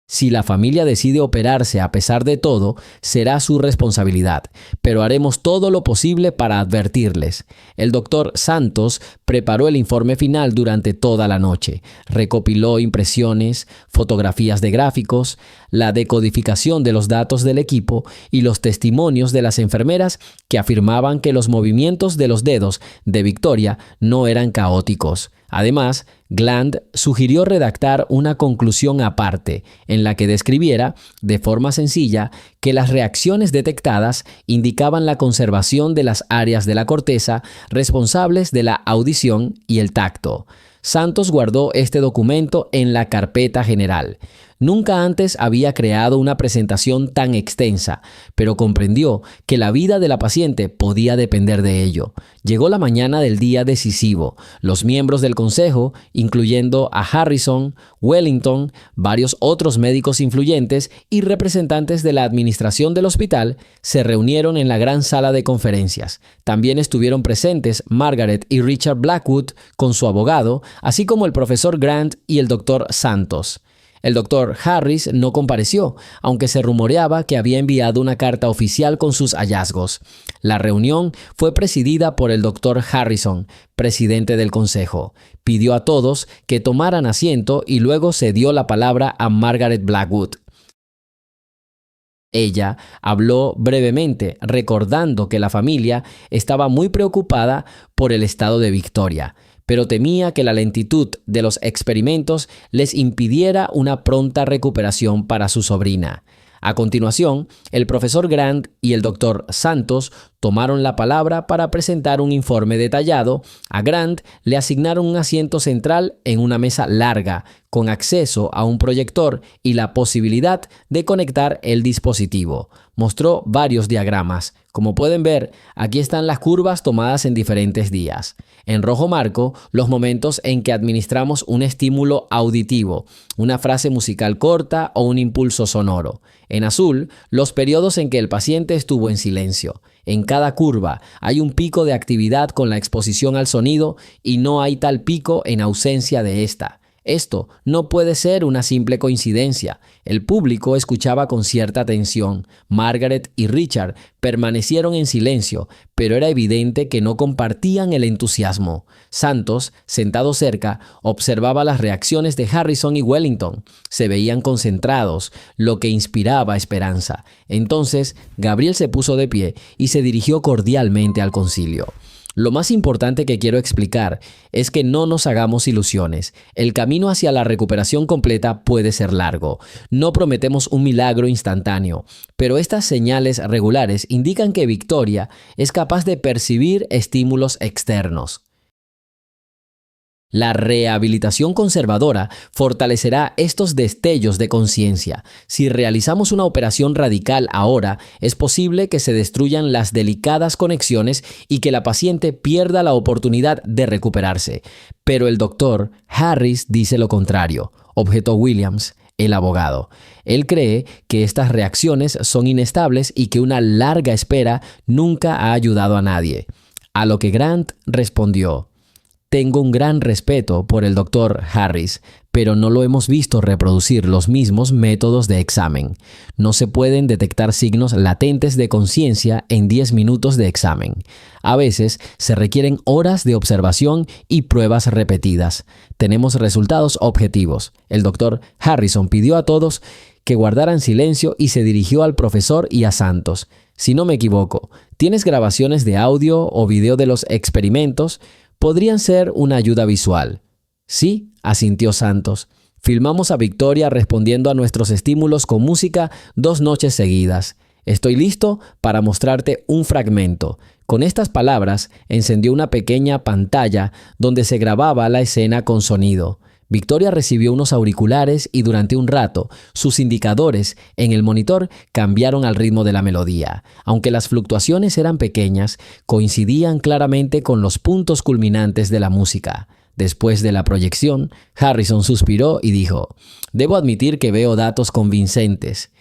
Si la familia decide operarse a pesar de todo, será su responsabilidad, pero haremos todo lo posible para advertirles». El doctor Santos preparó el informe final durante toda la noche. Recopiló impresiones, fotografías de gráficos, la decodificación de los datos del equipo y los testimonios de las enfermeras que afirmaban que los movimientos de los dedos de Victoria no eran caóticos. Además, Gland sugirió redactar una conclusión aparte en la que describiera, de forma sencilla, que las reacciones detectadas indicaban la conservación de las áreas de la corteza responsables de la audición y el tacto. Santos guardó este documento en la carpeta general. Nunca antes había creado una presentación tan extensa, pero comprendió que la vida de la paciente podía depender de ello. Llegó la mañana del día decisivo. Los miembros del consejo, incluyendo a Harrison, Wellington, varios otros médicos influyentes y representantes de la administración del hospital, se reunieron en la gran sala de conferencias. También estuvieron presentes Margaret y Richard Blackwood con su abogado, así como el profesor Grant y el doctor Santos. El doctor Harris no compareció, aunque se rumoreaba que había enviado una carta oficial con sus hallazgos. La reunión fue presidida por el doctor Harrison, presidente del consejo. Pidió a todos que tomaran asiento y luego cedió la palabra a Margaret Blackwood. Ella habló brevemente, recordando que la familia estaba muy preocupada por el estado de Victoria, pero temía que la lentitud de los experimentos les impidiera una pronta recuperación para su sobrina. A continuación, el profesor Grant y el doctor Santos tomaron la palabra para presentar un informe detallado. A Grant le asignaron un asiento central en una mesa larga, con acceso a un proyector y la posibilidad de conectar el dispositivo. Mostró varios diagramas. Como pueden ver, aquí están las curvas tomadas en diferentes días. En rojo marco los momentos en que administramos un estímulo auditivo, una frase musical corta o un impulso sonoro. En azul, los periodos en que el paciente estuvo en silencio. En cada curva hay un pico de actividad con la exposición al sonido y no hay tal pico en ausencia de esta. Esto no puede ser una simple coincidencia. El público escuchaba con cierta atención. Margaret y Richard permanecieron en silencio, pero era evidente que no compartían el entusiasmo. Santos, sentado cerca, observaba las reacciones de Harrison y Wellington. Se veían concentrados, lo que inspiraba esperanza. Entonces, Gabriel se puso de pie y se dirigió cordialmente al concilio. Lo más importante que quiero explicar es que no nos hagamos ilusiones. El camino hacia la recuperación completa puede ser largo. No prometemos un milagro instantáneo, pero estas señales regulares indican que Victoria es capaz de percibir estímulos externos. La rehabilitación conservadora fortalecerá estos destellos de conciencia. Si realizamos una operación radical ahora, es posible que se destruyan las delicadas conexiones y que la paciente pierda la oportunidad de recuperarse. Pero el doctor Harris dice lo contrario, objetó Williams, el abogado. Él cree que estas reacciones son inestables y que una larga espera nunca ha ayudado a nadie. A lo que Grant respondió: tengo un gran respeto por el Dr. Harris, pero no lo hemos visto reproducir los mismos métodos de examen. No se pueden detectar signos latentes de conciencia en 10 minutos de examen. A veces se requieren horas de observación y pruebas repetidas. Tenemos resultados objetivos. El Dr. Harrison pidió a todos que guardaran silencio y se dirigió al profesor y a Santos. Si no me equivoco, ¿tienes grabaciones de audio o video de los experimentos? Podrían ser una ayuda visual. Sí, asintió Santos. Filmamos a Victoria respondiendo a nuestros estímulos con música 2 noches seguidas. Estoy listo para mostrarte un fragmento. Con estas palabras, encendió una pequeña pantalla donde se grababa la escena con sonido. Victoria recibió unos auriculares y durante un rato, sus indicadores en el monitor cambiaron al ritmo de la melodía. Aunque las fluctuaciones eran pequeñas, coincidían claramente con los puntos culminantes de la música. Después de la proyección, Harrison suspiró y dijo: «Debo admitir que veo datos convincentes».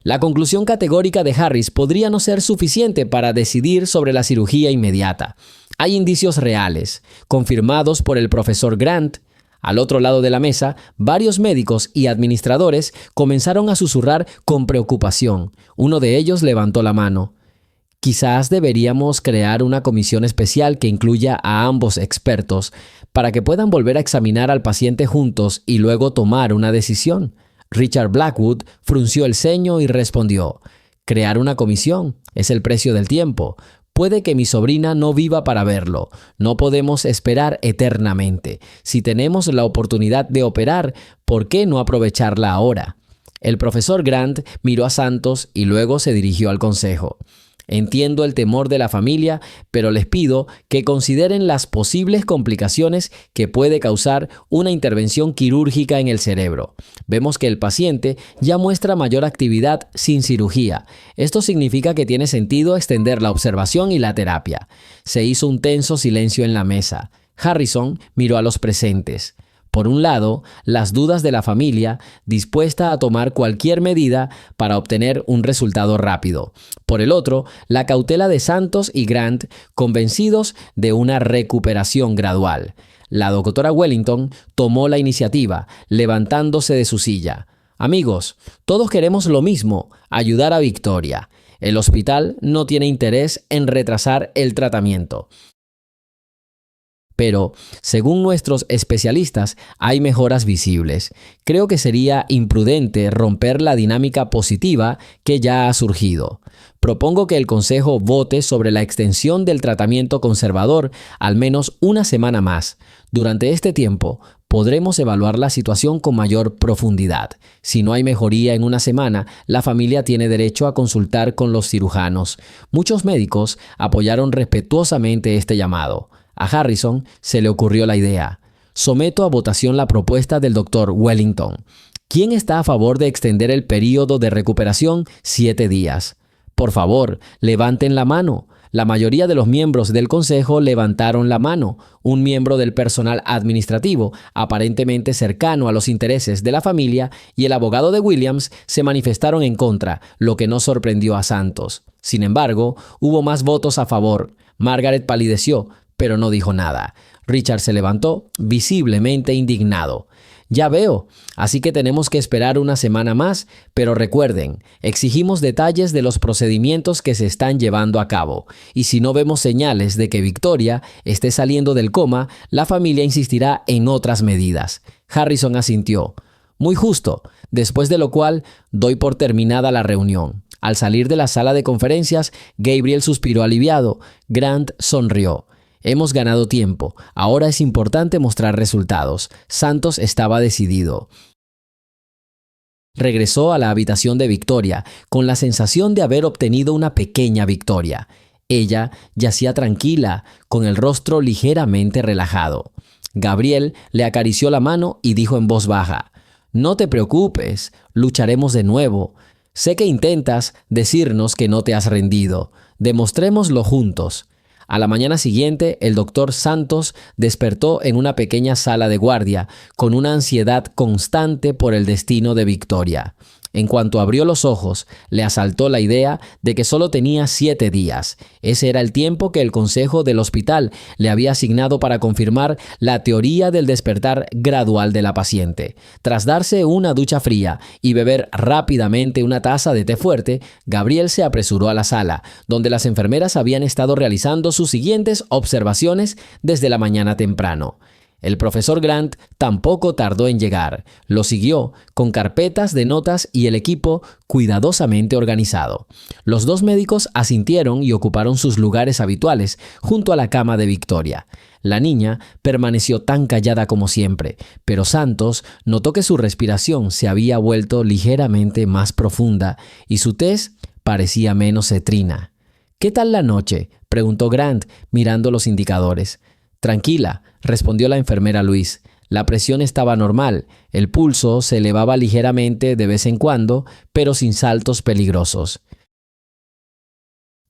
La conclusión categórica de Harris podría no ser suficiente para decidir sobre la cirugía inmediata. Hay indicios reales, confirmados por el profesor Grant. Al otro lado de la mesa, varios médicos y administradores comenzaron a susurrar con preocupación. Uno de ellos levantó la mano. Quizás deberíamos crear una comisión especial que incluya a ambos expertos para que puedan volver a examinar al paciente juntos y luego tomar una decisión. Richard Blackwood frunció el ceño y respondió: «Crear una comisión es el precio del tiempo. Puede que mi sobrina no viva para verlo. No podemos esperar eternamente. Si tenemos la oportunidad de operar, ¿por qué no aprovecharla ahora? El profesor Grant miró a Santos y luego se dirigió al consejo. Entiendo el temor de la familia, pero les pido que consideren las posibles complicaciones que puede causar una intervención quirúrgica en el cerebro. Vemos que el paciente ya muestra mayor actividad sin cirugía. Esto significa que tiene sentido extender la observación y la terapia. Se hizo un tenso silencio en la mesa. Harrison miró a los presentes. Por un lado, las dudas de la familia, dispuesta a tomar cualquier medida para obtener un resultado rápido. Por el otro, la cautela de Santos y Grant, convencidos de una recuperación gradual. La doctora Wellington tomó la iniciativa, levantándose de su silla. Amigos, todos queremos lo mismo, ayudar a Victoria. El hospital no tiene interés en retrasar el tratamiento. Pero, según nuestros especialistas, hay mejoras visibles. Creo que sería imprudente romper la dinámica positiva que ya ha surgido. Propongo que el Consejo vote sobre la extensión del tratamiento conservador al menos una semana más. Durante este tiempo, podremos evaluar la situación con mayor profundidad. Si no hay mejoría en una semana, la familia tiene derecho a consultar con los cirujanos. Muchos médicos apoyaron respetuosamente este llamado. A Harrison se le ocurrió la idea. Someto a votación la propuesta del Dr. Wellington. ¿Quién está a favor de extender el período de recuperación 7 días? Por favor, levanten la mano. La mayoría de los miembros del consejo levantaron la mano. Un miembro del personal administrativo, aparentemente cercano a los intereses de la familia, y el abogado de Williams se manifestaron en contra, lo que no sorprendió a Santos. Sin embargo, hubo más votos a favor. Margaret palideció, pero no dijo nada. Richard se levantó, visiblemente indignado. Ya veo, así que tenemos que esperar una semana más, pero recuerden, exigimos detalles de los procedimientos que se están llevando a cabo, y si no vemos señales de que Victoria esté saliendo del coma, la familia insistirá en otras medidas. Harrison asintió. Muy justo, después de lo cual doy por terminada la reunión. Al salir de la sala de conferencias, Gabriel suspiró aliviado. Grant sonrió. Hemos ganado tiempo. Ahora es importante mostrar resultados. Santos estaba decidido. Regresó a la habitación de Victoria con la sensación de haber obtenido una pequeña victoria. Ella yacía tranquila, con el rostro ligeramente relajado. Gabriel le acarició la mano y dijo en voz baja: «No te preocupes, lucharemos de nuevo. Sé que intentas decirnos que no te has rendido. Demostrémoslo juntos». A la mañana siguiente, el doctor Santos despertó en una pequeña sala de guardia, con una ansiedad constante por el destino de Victoria. En cuanto abrió los ojos, le asaltó la idea de que solo tenía 7 días. Ese era el tiempo que el consejo del hospital le había asignado para confirmar la teoría del despertar gradual de la paciente. Tras darse una ducha fría y beber rápidamente una taza de té fuerte, Gabriel se apresuró a la sala, donde las enfermeras habían estado realizando sus siguientes observaciones desde la mañana temprano. El profesor Grant tampoco tardó en llegar. Lo siguió con carpetas de notas y el equipo cuidadosamente organizado. Los 2 médicos asintieron y ocuparon sus lugares habituales junto a la cama de Victoria. La niña permaneció tan callada como siempre, pero Santos notó que su respiración se había vuelto ligeramente más profunda y su tez parecía menos cetrina. «¿Qué tal la noche?», preguntó Grant mirando los indicadores. «Tranquila», respondió la enfermera Louise. La presión estaba normal, el pulso se elevaba ligeramente de vez en cuando, pero sin saltos peligrosos.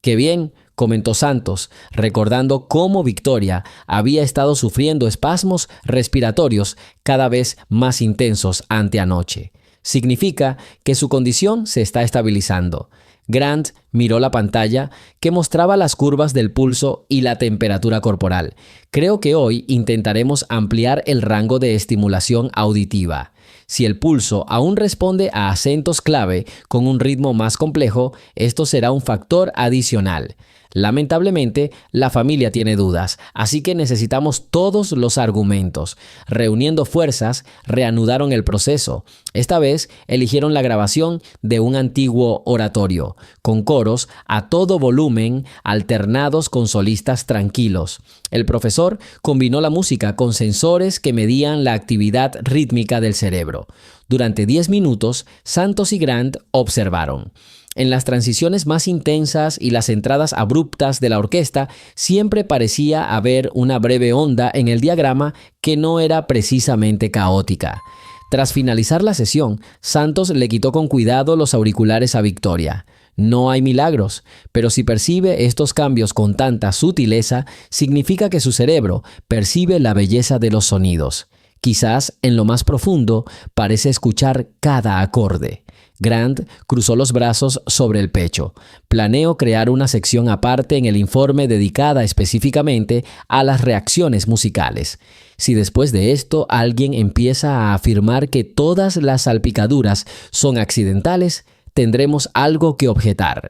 «Qué bien», comentó Santos, recordando cómo Victoria había estado sufriendo espasmos respiratorios cada vez más intensos anteanoche. Significa que su condición se está estabilizando. Grant miró la pantalla que mostraba las curvas del pulso y la temperatura corporal. Creo que hoy intentaremos ampliar el rango de estimulación auditiva. Si el pulso aún responde a acentos clave con un ritmo más complejo, esto será un factor adicional. Lamentablemente, la familia tiene dudas, así que necesitamos todos los argumentos. Reuniendo fuerzas, reanudaron el proceso. Esta vez eligieron la grabación de un antiguo oratorio, con coros a todo volumen, alternados con solistas tranquilos. El profesor combinó la música con sensores que medían la actividad rítmica del cerebro. Durante 10 minutos, Santos y Grant observaron. En las transiciones más intensas y las entradas abruptas de la orquesta, siempre parecía haber una breve onda en el diagrama que no era precisamente caótica. Tras finalizar la sesión, Santos le quitó con cuidado los auriculares a Victoria. No hay milagros, pero si percibe estos cambios con tanta sutileza, significa que su cerebro percibe la belleza de los sonidos. Quizás, en lo más profundo, parece escuchar cada acorde. Grant cruzó los brazos sobre el pecho. Planeo crear una sección aparte en el informe dedicada específicamente a las reacciones musicales. Si después de esto alguien empieza a afirmar que todas las salpicaduras son accidentales, tendremos algo que objetar.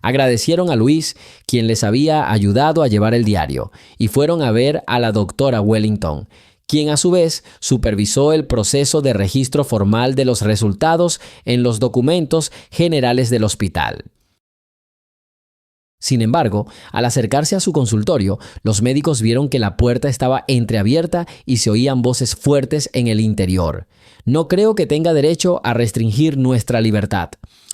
Agradecieron a Luis, quien les había ayudado a llevar el diario, y fueron a ver a la doctora Wellington, quien a su vez supervisó el proceso de registro formal de los resultados en los documentos generales del hospital. Sin embargo, al acercarse a su consultorio, los médicos vieron que la puerta estaba entreabierta y se oían voces fuertes en el interior. «No creo que tenga derecho a restringir nuestra libertad»,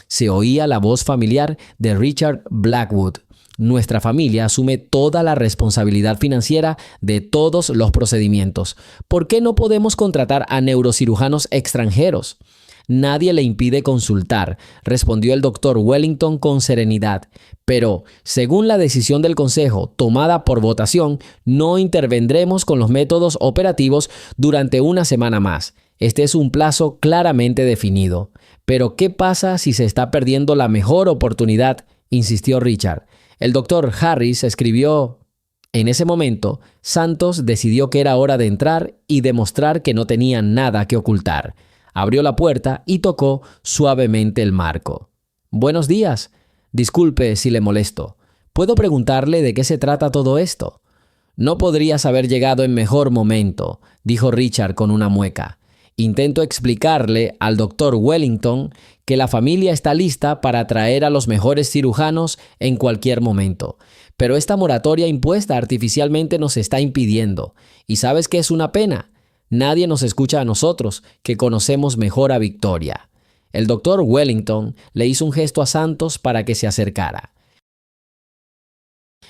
se oía la voz familiar de Richard Blackwood. «Nuestra familia asume toda la responsabilidad financiera de todos los procedimientos. ¿Por qué no podemos contratar a neurocirujanos extranjeros?» «Nadie le impide consultar», respondió el doctor Wellington con serenidad. «Pero, según la decisión del Consejo tomada por votación, no intervendremos con los métodos operativos durante una semana más. Este es un plazo claramente definido». «Pero, ¿qué pasa si se está perdiendo la mejor oportunidad?», insistió Richard. El doctor Harris escribió. En ese momento, Santos decidió que era hora de entrar y demostrar que no tenía nada que ocultar. Abrió la puerta y tocó suavemente el marco. «Buenos días. Disculpe si le molesto. ¿Puedo preguntarle de qué se trata todo esto?» «No podrías haber llegado en mejor momento», dijo Richard con una mueca. «Intento explicarle al doctor Wellington que la familia está lista para traer a los mejores cirujanos en cualquier momento. Pero esta moratoria impuesta artificialmente nos está impidiendo. ¿Y sabes qué es una pena? Nadie nos escucha a nosotros, que conocemos mejor a Victoria». El doctor Wellington le hizo un gesto a Santos para que se acercara.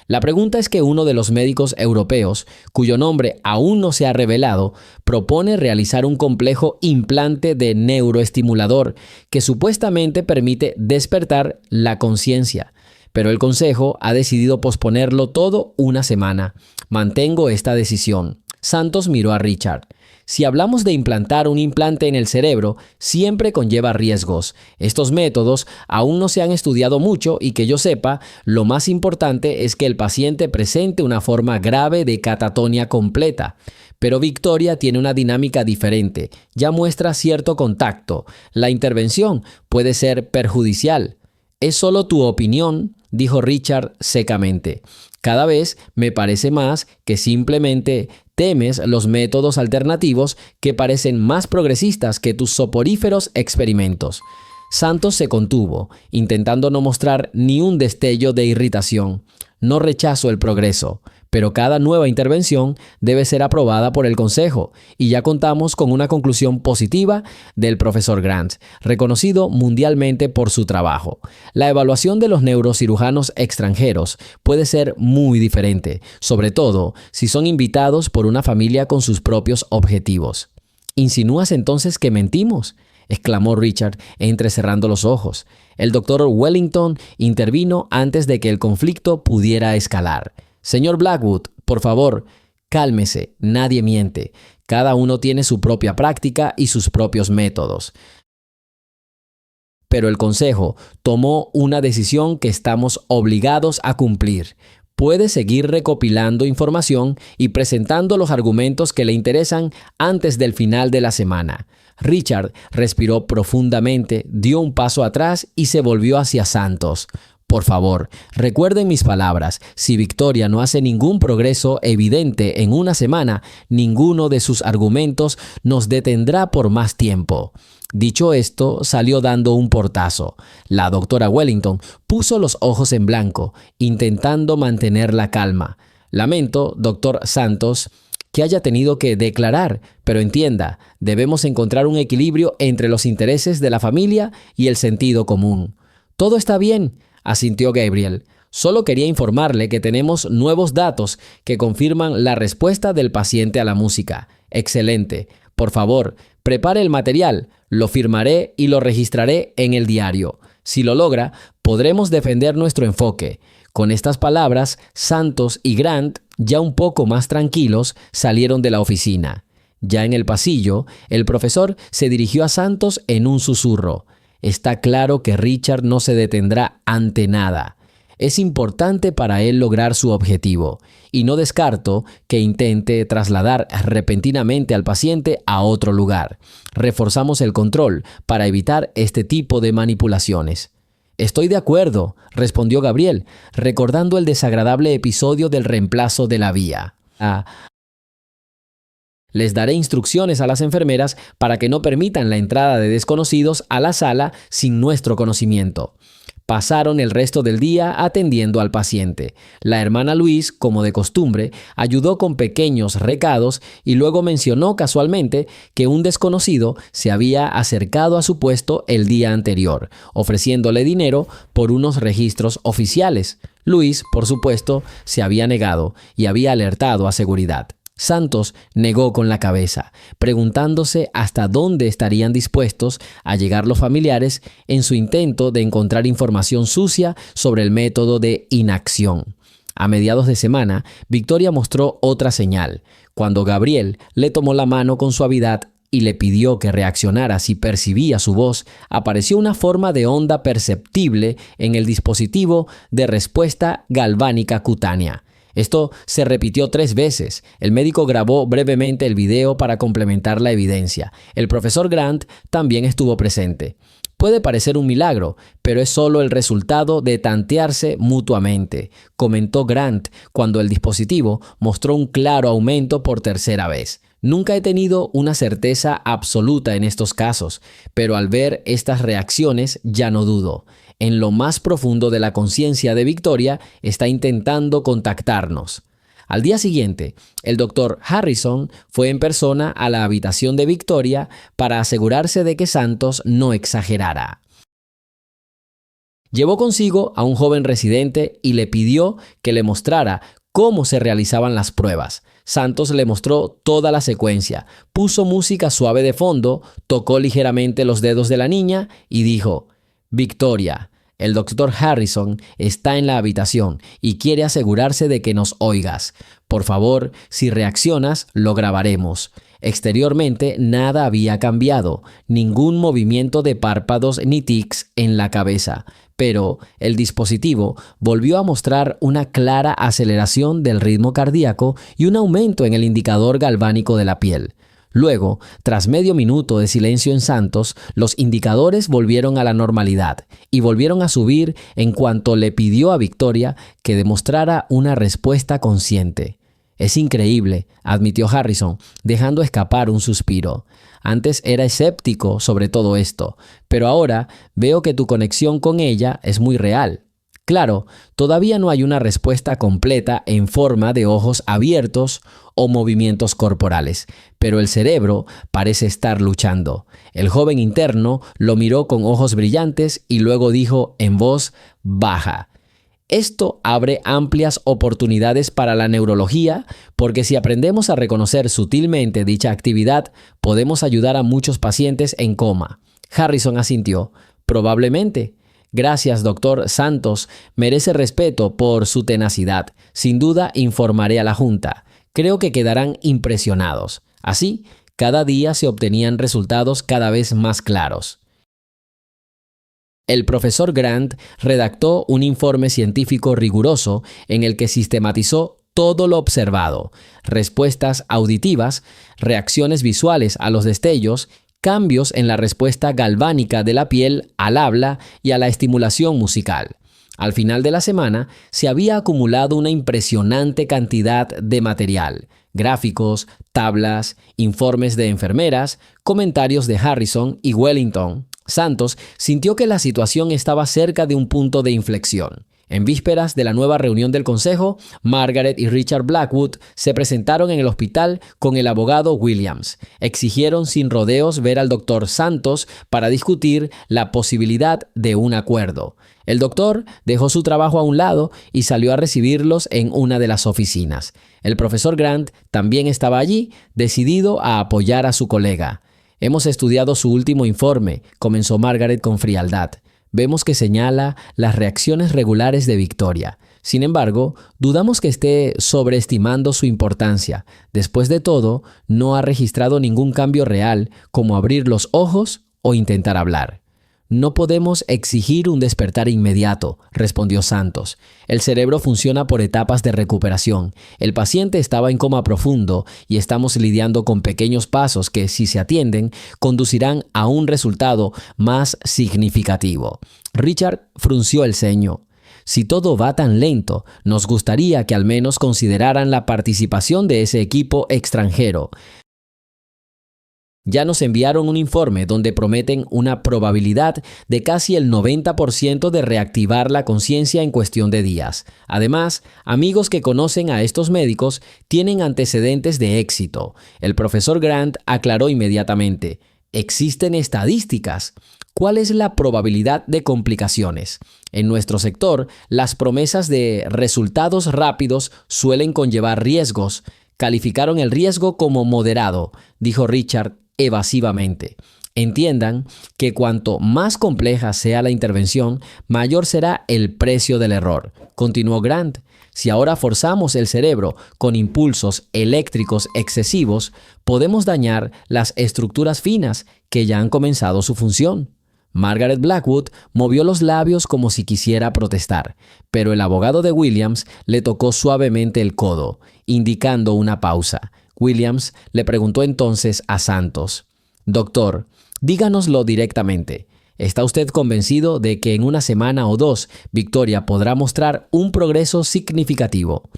La pregunta es que uno de los médicos europeos, cuyo nombre aún no se ha revelado, propone realizar un complejo implante de neuroestimulador que supuestamente permite despertar la conciencia. Pero el Consejo ha decidido posponerlo todo una semana. Mantengo esta decisión. Santos miró a Richard. Si hablamos de implantar un implante en el cerebro, siempre conlleva riesgos. Estos métodos aún no se han estudiado mucho y que yo sepa, lo más importante es que el paciente presente una forma grave de catatonia completa. Pero Victoria tiene una dinámica diferente, ya muestra cierto contacto. La intervención puede ser perjudicial. «Es solo tu opinión», dijo Richard secamente. «Cada vez me parece más que simplemente temes los métodos alternativos que parecen más progresistas que tus soporíferos experimentos». Santos se contuvo, intentando no mostrar ni un destello de irritación. «No rechazo el progreso, pero cada nueva intervención debe ser aprobada por el Consejo, y ya contamos con una conclusión positiva del profesor Grant, reconocido mundialmente por su trabajo. La evaluación de los neurocirujanos extranjeros puede ser muy diferente, sobre todo si son invitados por una familia con sus propios objetivos». «¿Insinúas entonces que mentimos?», exclamó Richard, entrecerrando los ojos. El doctor Wellington intervino antes de que el conflicto pudiera escalar. «Señor Blackwood, por favor, cálmese, nadie miente. Cada uno tiene su propia práctica y sus propios métodos. Pero el Consejo tomó una decisión que estamos obligados a cumplir. Puede seguir recopilando información y presentando los argumentos que le interesan antes del final de la semana». Richard respiró profundamente, dio un paso atrás y se volvió hacia Santos. Por favor, recuerden mis palabras. Si Victoria no hace ningún progreso evidente en una semana, ninguno de sus argumentos nos detendrá por más tiempo. Dicho esto, salió dando un portazo. La doctora Wellington puso los ojos en blanco, intentando mantener la calma. Lamento, doctor Santos, que haya tenido que declarar, pero entienda, debemos encontrar un equilibrio entre los intereses de la familia y el sentido común. Todo está bien, asintió Gabriel. Solo quería informarle que tenemos nuevos datos que confirman la respuesta del paciente a la música. Excelente. Por favor, prepare el material, lo firmaré y lo registraré en el diario. Si lo logra, podremos defender nuestro enfoque. Con estas palabras, Santos y Grant, ya un poco más tranquilos, salieron de la oficina. Ya en el pasillo, el profesor se dirigió a Santos en un susurro. Está claro que Richard no se detendrá ante nada. Es importante para él lograr su objetivo, y no descarto que intente trasladar repentinamente al paciente a otro lugar. Reforzamos el control para evitar este tipo de manipulaciones. Estoy de acuerdo, respondió Gabriel, recordando el desagradable episodio del reemplazo de la vía. Les daré instrucciones a las enfermeras para que no permitan la entrada de desconocidos a la sala sin nuestro conocimiento. Pasaron el resto del día atendiendo al paciente. La hermana Louise, como de costumbre, ayudó con pequeños recados y luego mencionó casualmente que un desconocido se había acercado a su puesto el día anterior, ofreciéndole dinero por unos registros oficiales. Louise, por supuesto, se había negado y había alertado a seguridad. Santos negó con la cabeza, preguntándose hasta dónde estarían dispuestos a llegar los familiares en su intento de encontrar información sucia sobre el método de inacción. A mediados de semana, Victoria mostró otra señal. Cuando Gabriel le tomó la mano con suavidad y le pidió que reaccionara si percibía su voz, apareció una forma de onda perceptible en el dispositivo de respuesta galvánica cutánea. Esto se repitió 3 veces. El médico grabó brevemente el video para complementar la evidencia. El profesor Grant también estuvo presente. Puede parecer un milagro, pero es solo el resultado de tantearse mutuamente, comentó Grant cuando el dispositivo mostró un claro aumento por tercera vez. Nunca he tenido una certeza absoluta en estos casos, pero al ver estas reacciones ya no dudo. En lo más profundo de la conciencia de Victoria está intentando contactarnos. Al día siguiente, el doctor Harrison fue en persona a la habitación de Victoria para asegurarse de que Santos no exagerara. Llevó consigo a un joven residente y le pidió que le mostrara cómo se realizaban las pruebas. Santos le mostró toda la secuencia, puso música suave de fondo, tocó ligeramente los dedos de la niña y dijo: Victoria, el doctor Harrison está en la habitación y quiere asegurarse de que nos oigas. Por favor, si reaccionas, lo grabaremos. Exteriormente nada había cambiado, ningún movimiento de párpados ni tics en la cabeza, pero el dispositivo volvió a mostrar una clara aceleración del ritmo cardíaco y un aumento en el indicador galvánico de la piel. Luego, tras medio minuto de silencio en Santos, los indicadores volvieron a la normalidad y volvieron a subir en cuanto le pidió a Victoria que demostrara una respuesta consciente. Es increíble, admitió Harrison, dejando escapar un suspiro. Antes era escéptico sobre todo esto, pero ahora veo que tu conexión con ella es muy real. Claro, todavía no hay una respuesta completa en forma de ojos abiertos o movimientos corporales, pero el cerebro parece estar luchando. El joven interno lo miró con ojos brillantes y luego dijo en voz baja: esto abre amplias oportunidades para la neurología, porque si aprendemos a reconocer sutilmente dicha actividad, podemos ayudar a muchos pacientes en coma. Harrison asintió: probablemente. Gracias, doctor Santos. Merece respeto por su tenacidad. Sin duda informaré a la Junta. Creo que quedarán impresionados. Así, cada día se obtenían resultados cada vez más claros. El profesor Grant redactó un informe científico riguroso en el que sistematizó todo lo observado: respuestas auditivas, reacciones visuales a los destellos, cambios en la respuesta galvánica de la piel al habla y a la estimulación musical. Al final de la semana, se había acumulado una impresionante cantidad de material: gráficos, tablas, informes de enfermeras, comentarios de Harrison y Wellington. Santos sintió que la situación estaba cerca de un punto de inflexión. En vísperas de la nueva reunión del consejo, Margaret y Richard Blackwood se presentaron en el hospital con el abogado Williams. Exigieron sin rodeos ver al doctor Santos para discutir la posibilidad de un acuerdo. El doctor dejó su trabajo a un lado y salió a recibirlos en una de las oficinas. El profesor Grant también estaba allí, decidido a apoyar a su colega. «Hemos estudiado su último informe», comenzó Margaret con frialdad. «Vemos que señala las reacciones regulares de Victoria. Sin embargo, dudamos que esté sobreestimando su importancia. Después de todo, no ha registrado ningún cambio real, como abrir los ojos o intentar hablar». «No podemos exigir un despertar inmediato», respondió Santos. «El cerebro funciona por etapas de recuperación. El paciente estaba en coma profundo y estamos lidiando con pequeños pasos que, si se atienden, conducirán a un resultado más significativo». Richard frunció el ceño. «Si todo va tan lento, nos gustaría que al menos consideraran la participación de ese equipo extranjero. Ya nos enviaron un informe donde prometen una probabilidad de casi el 90% de reactivar la conciencia en cuestión de días. Además, amigos que conocen a estos médicos tienen antecedentes de éxito». El profesor Grant aclaró inmediatamente: «¿Existen estadísticas? ¿Cuál es la probabilidad de complicaciones? En nuestro sector, las promesas de resultados rápidos suelen conllevar riesgos». «Calificaron el riesgo como moderado», dijo Richard evasivamente. «Entiendan que cuanto más compleja sea la intervención, mayor será el precio del error», continuó Grant. «Si ahora forzamos el cerebro con impulsos eléctricos excesivos, podemos dañar las estructuras finas que ya han comenzado su función». Margaret Blackwood movió los labios como si quisiera protestar, pero el abogado de Williams le tocó suavemente el codo, indicando una pausa. Williams le preguntó entonces a Santos: «Doctor, díganoslo directamente. ¿Está usted convencido de que en una semana o dos Victoria podrá mostrar un progreso significativo?»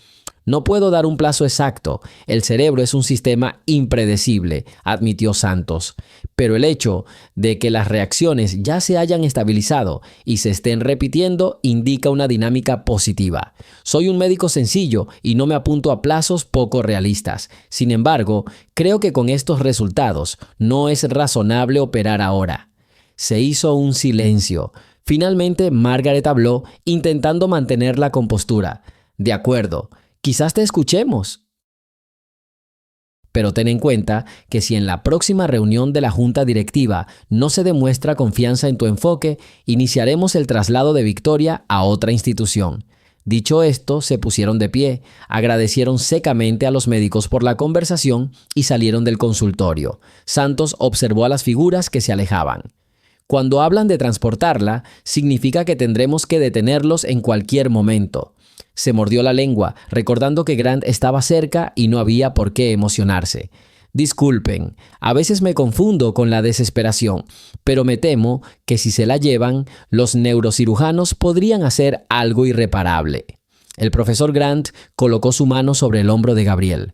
«No puedo dar un plazo exacto. El cerebro es un sistema impredecible», admitió Santos. «Pero el hecho de que las reacciones ya se hayan estabilizado y se estén repitiendo indica una dinámica positiva. Soy un médico sencillo y no me apunto a plazos poco realistas. Sin embargo, creo que con estos resultados no es razonable operar ahora». Se hizo un silencio. Finalmente, Margaret habló, intentando mantener la compostura. «De acuerdo. Quizás te escuchemos. Pero ten en cuenta que si en la próxima reunión de la junta directiva no se demuestra confianza en tu enfoque, iniciaremos el traslado de Victoria a otra institución». Dicho esto, se pusieron de pie, agradecieron secamente a los médicos por la conversación y salieron del consultorio. Santos observó a las figuras que se alejaban. «Cuando hablan de transportarla, significa que tendremos que detenerlos en cualquier momento». Se mordió la lengua, recordando que Grant estaba cerca y no había por qué emocionarse. «Disculpen, a veces me confundo con la desesperación, pero me temo que si se la llevan, los neurocirujanos podrían hacer algo irreparable». El profesor Grant colocó su mano sobre el hombro de Gabriel.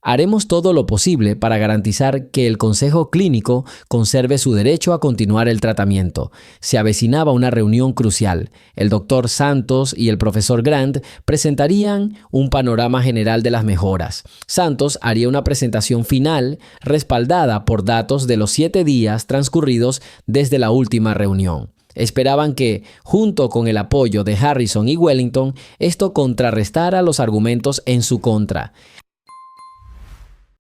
«Haremos todo lo posible para garantizar que el Consejo Clínico conserve su derecho a continuar el tratamiento». Se avecinaba una reunión crucial. El doctor Santos y el profesor Grant presentarían un panorama general de las mejoras. Santos haría una presentación final respaldada por datos de los 7 días transcurridos desde la última reunión. Esperaban que, junto con el apoyo de Harrison y Wellington, esto contrarrestara los argumentos en su contra.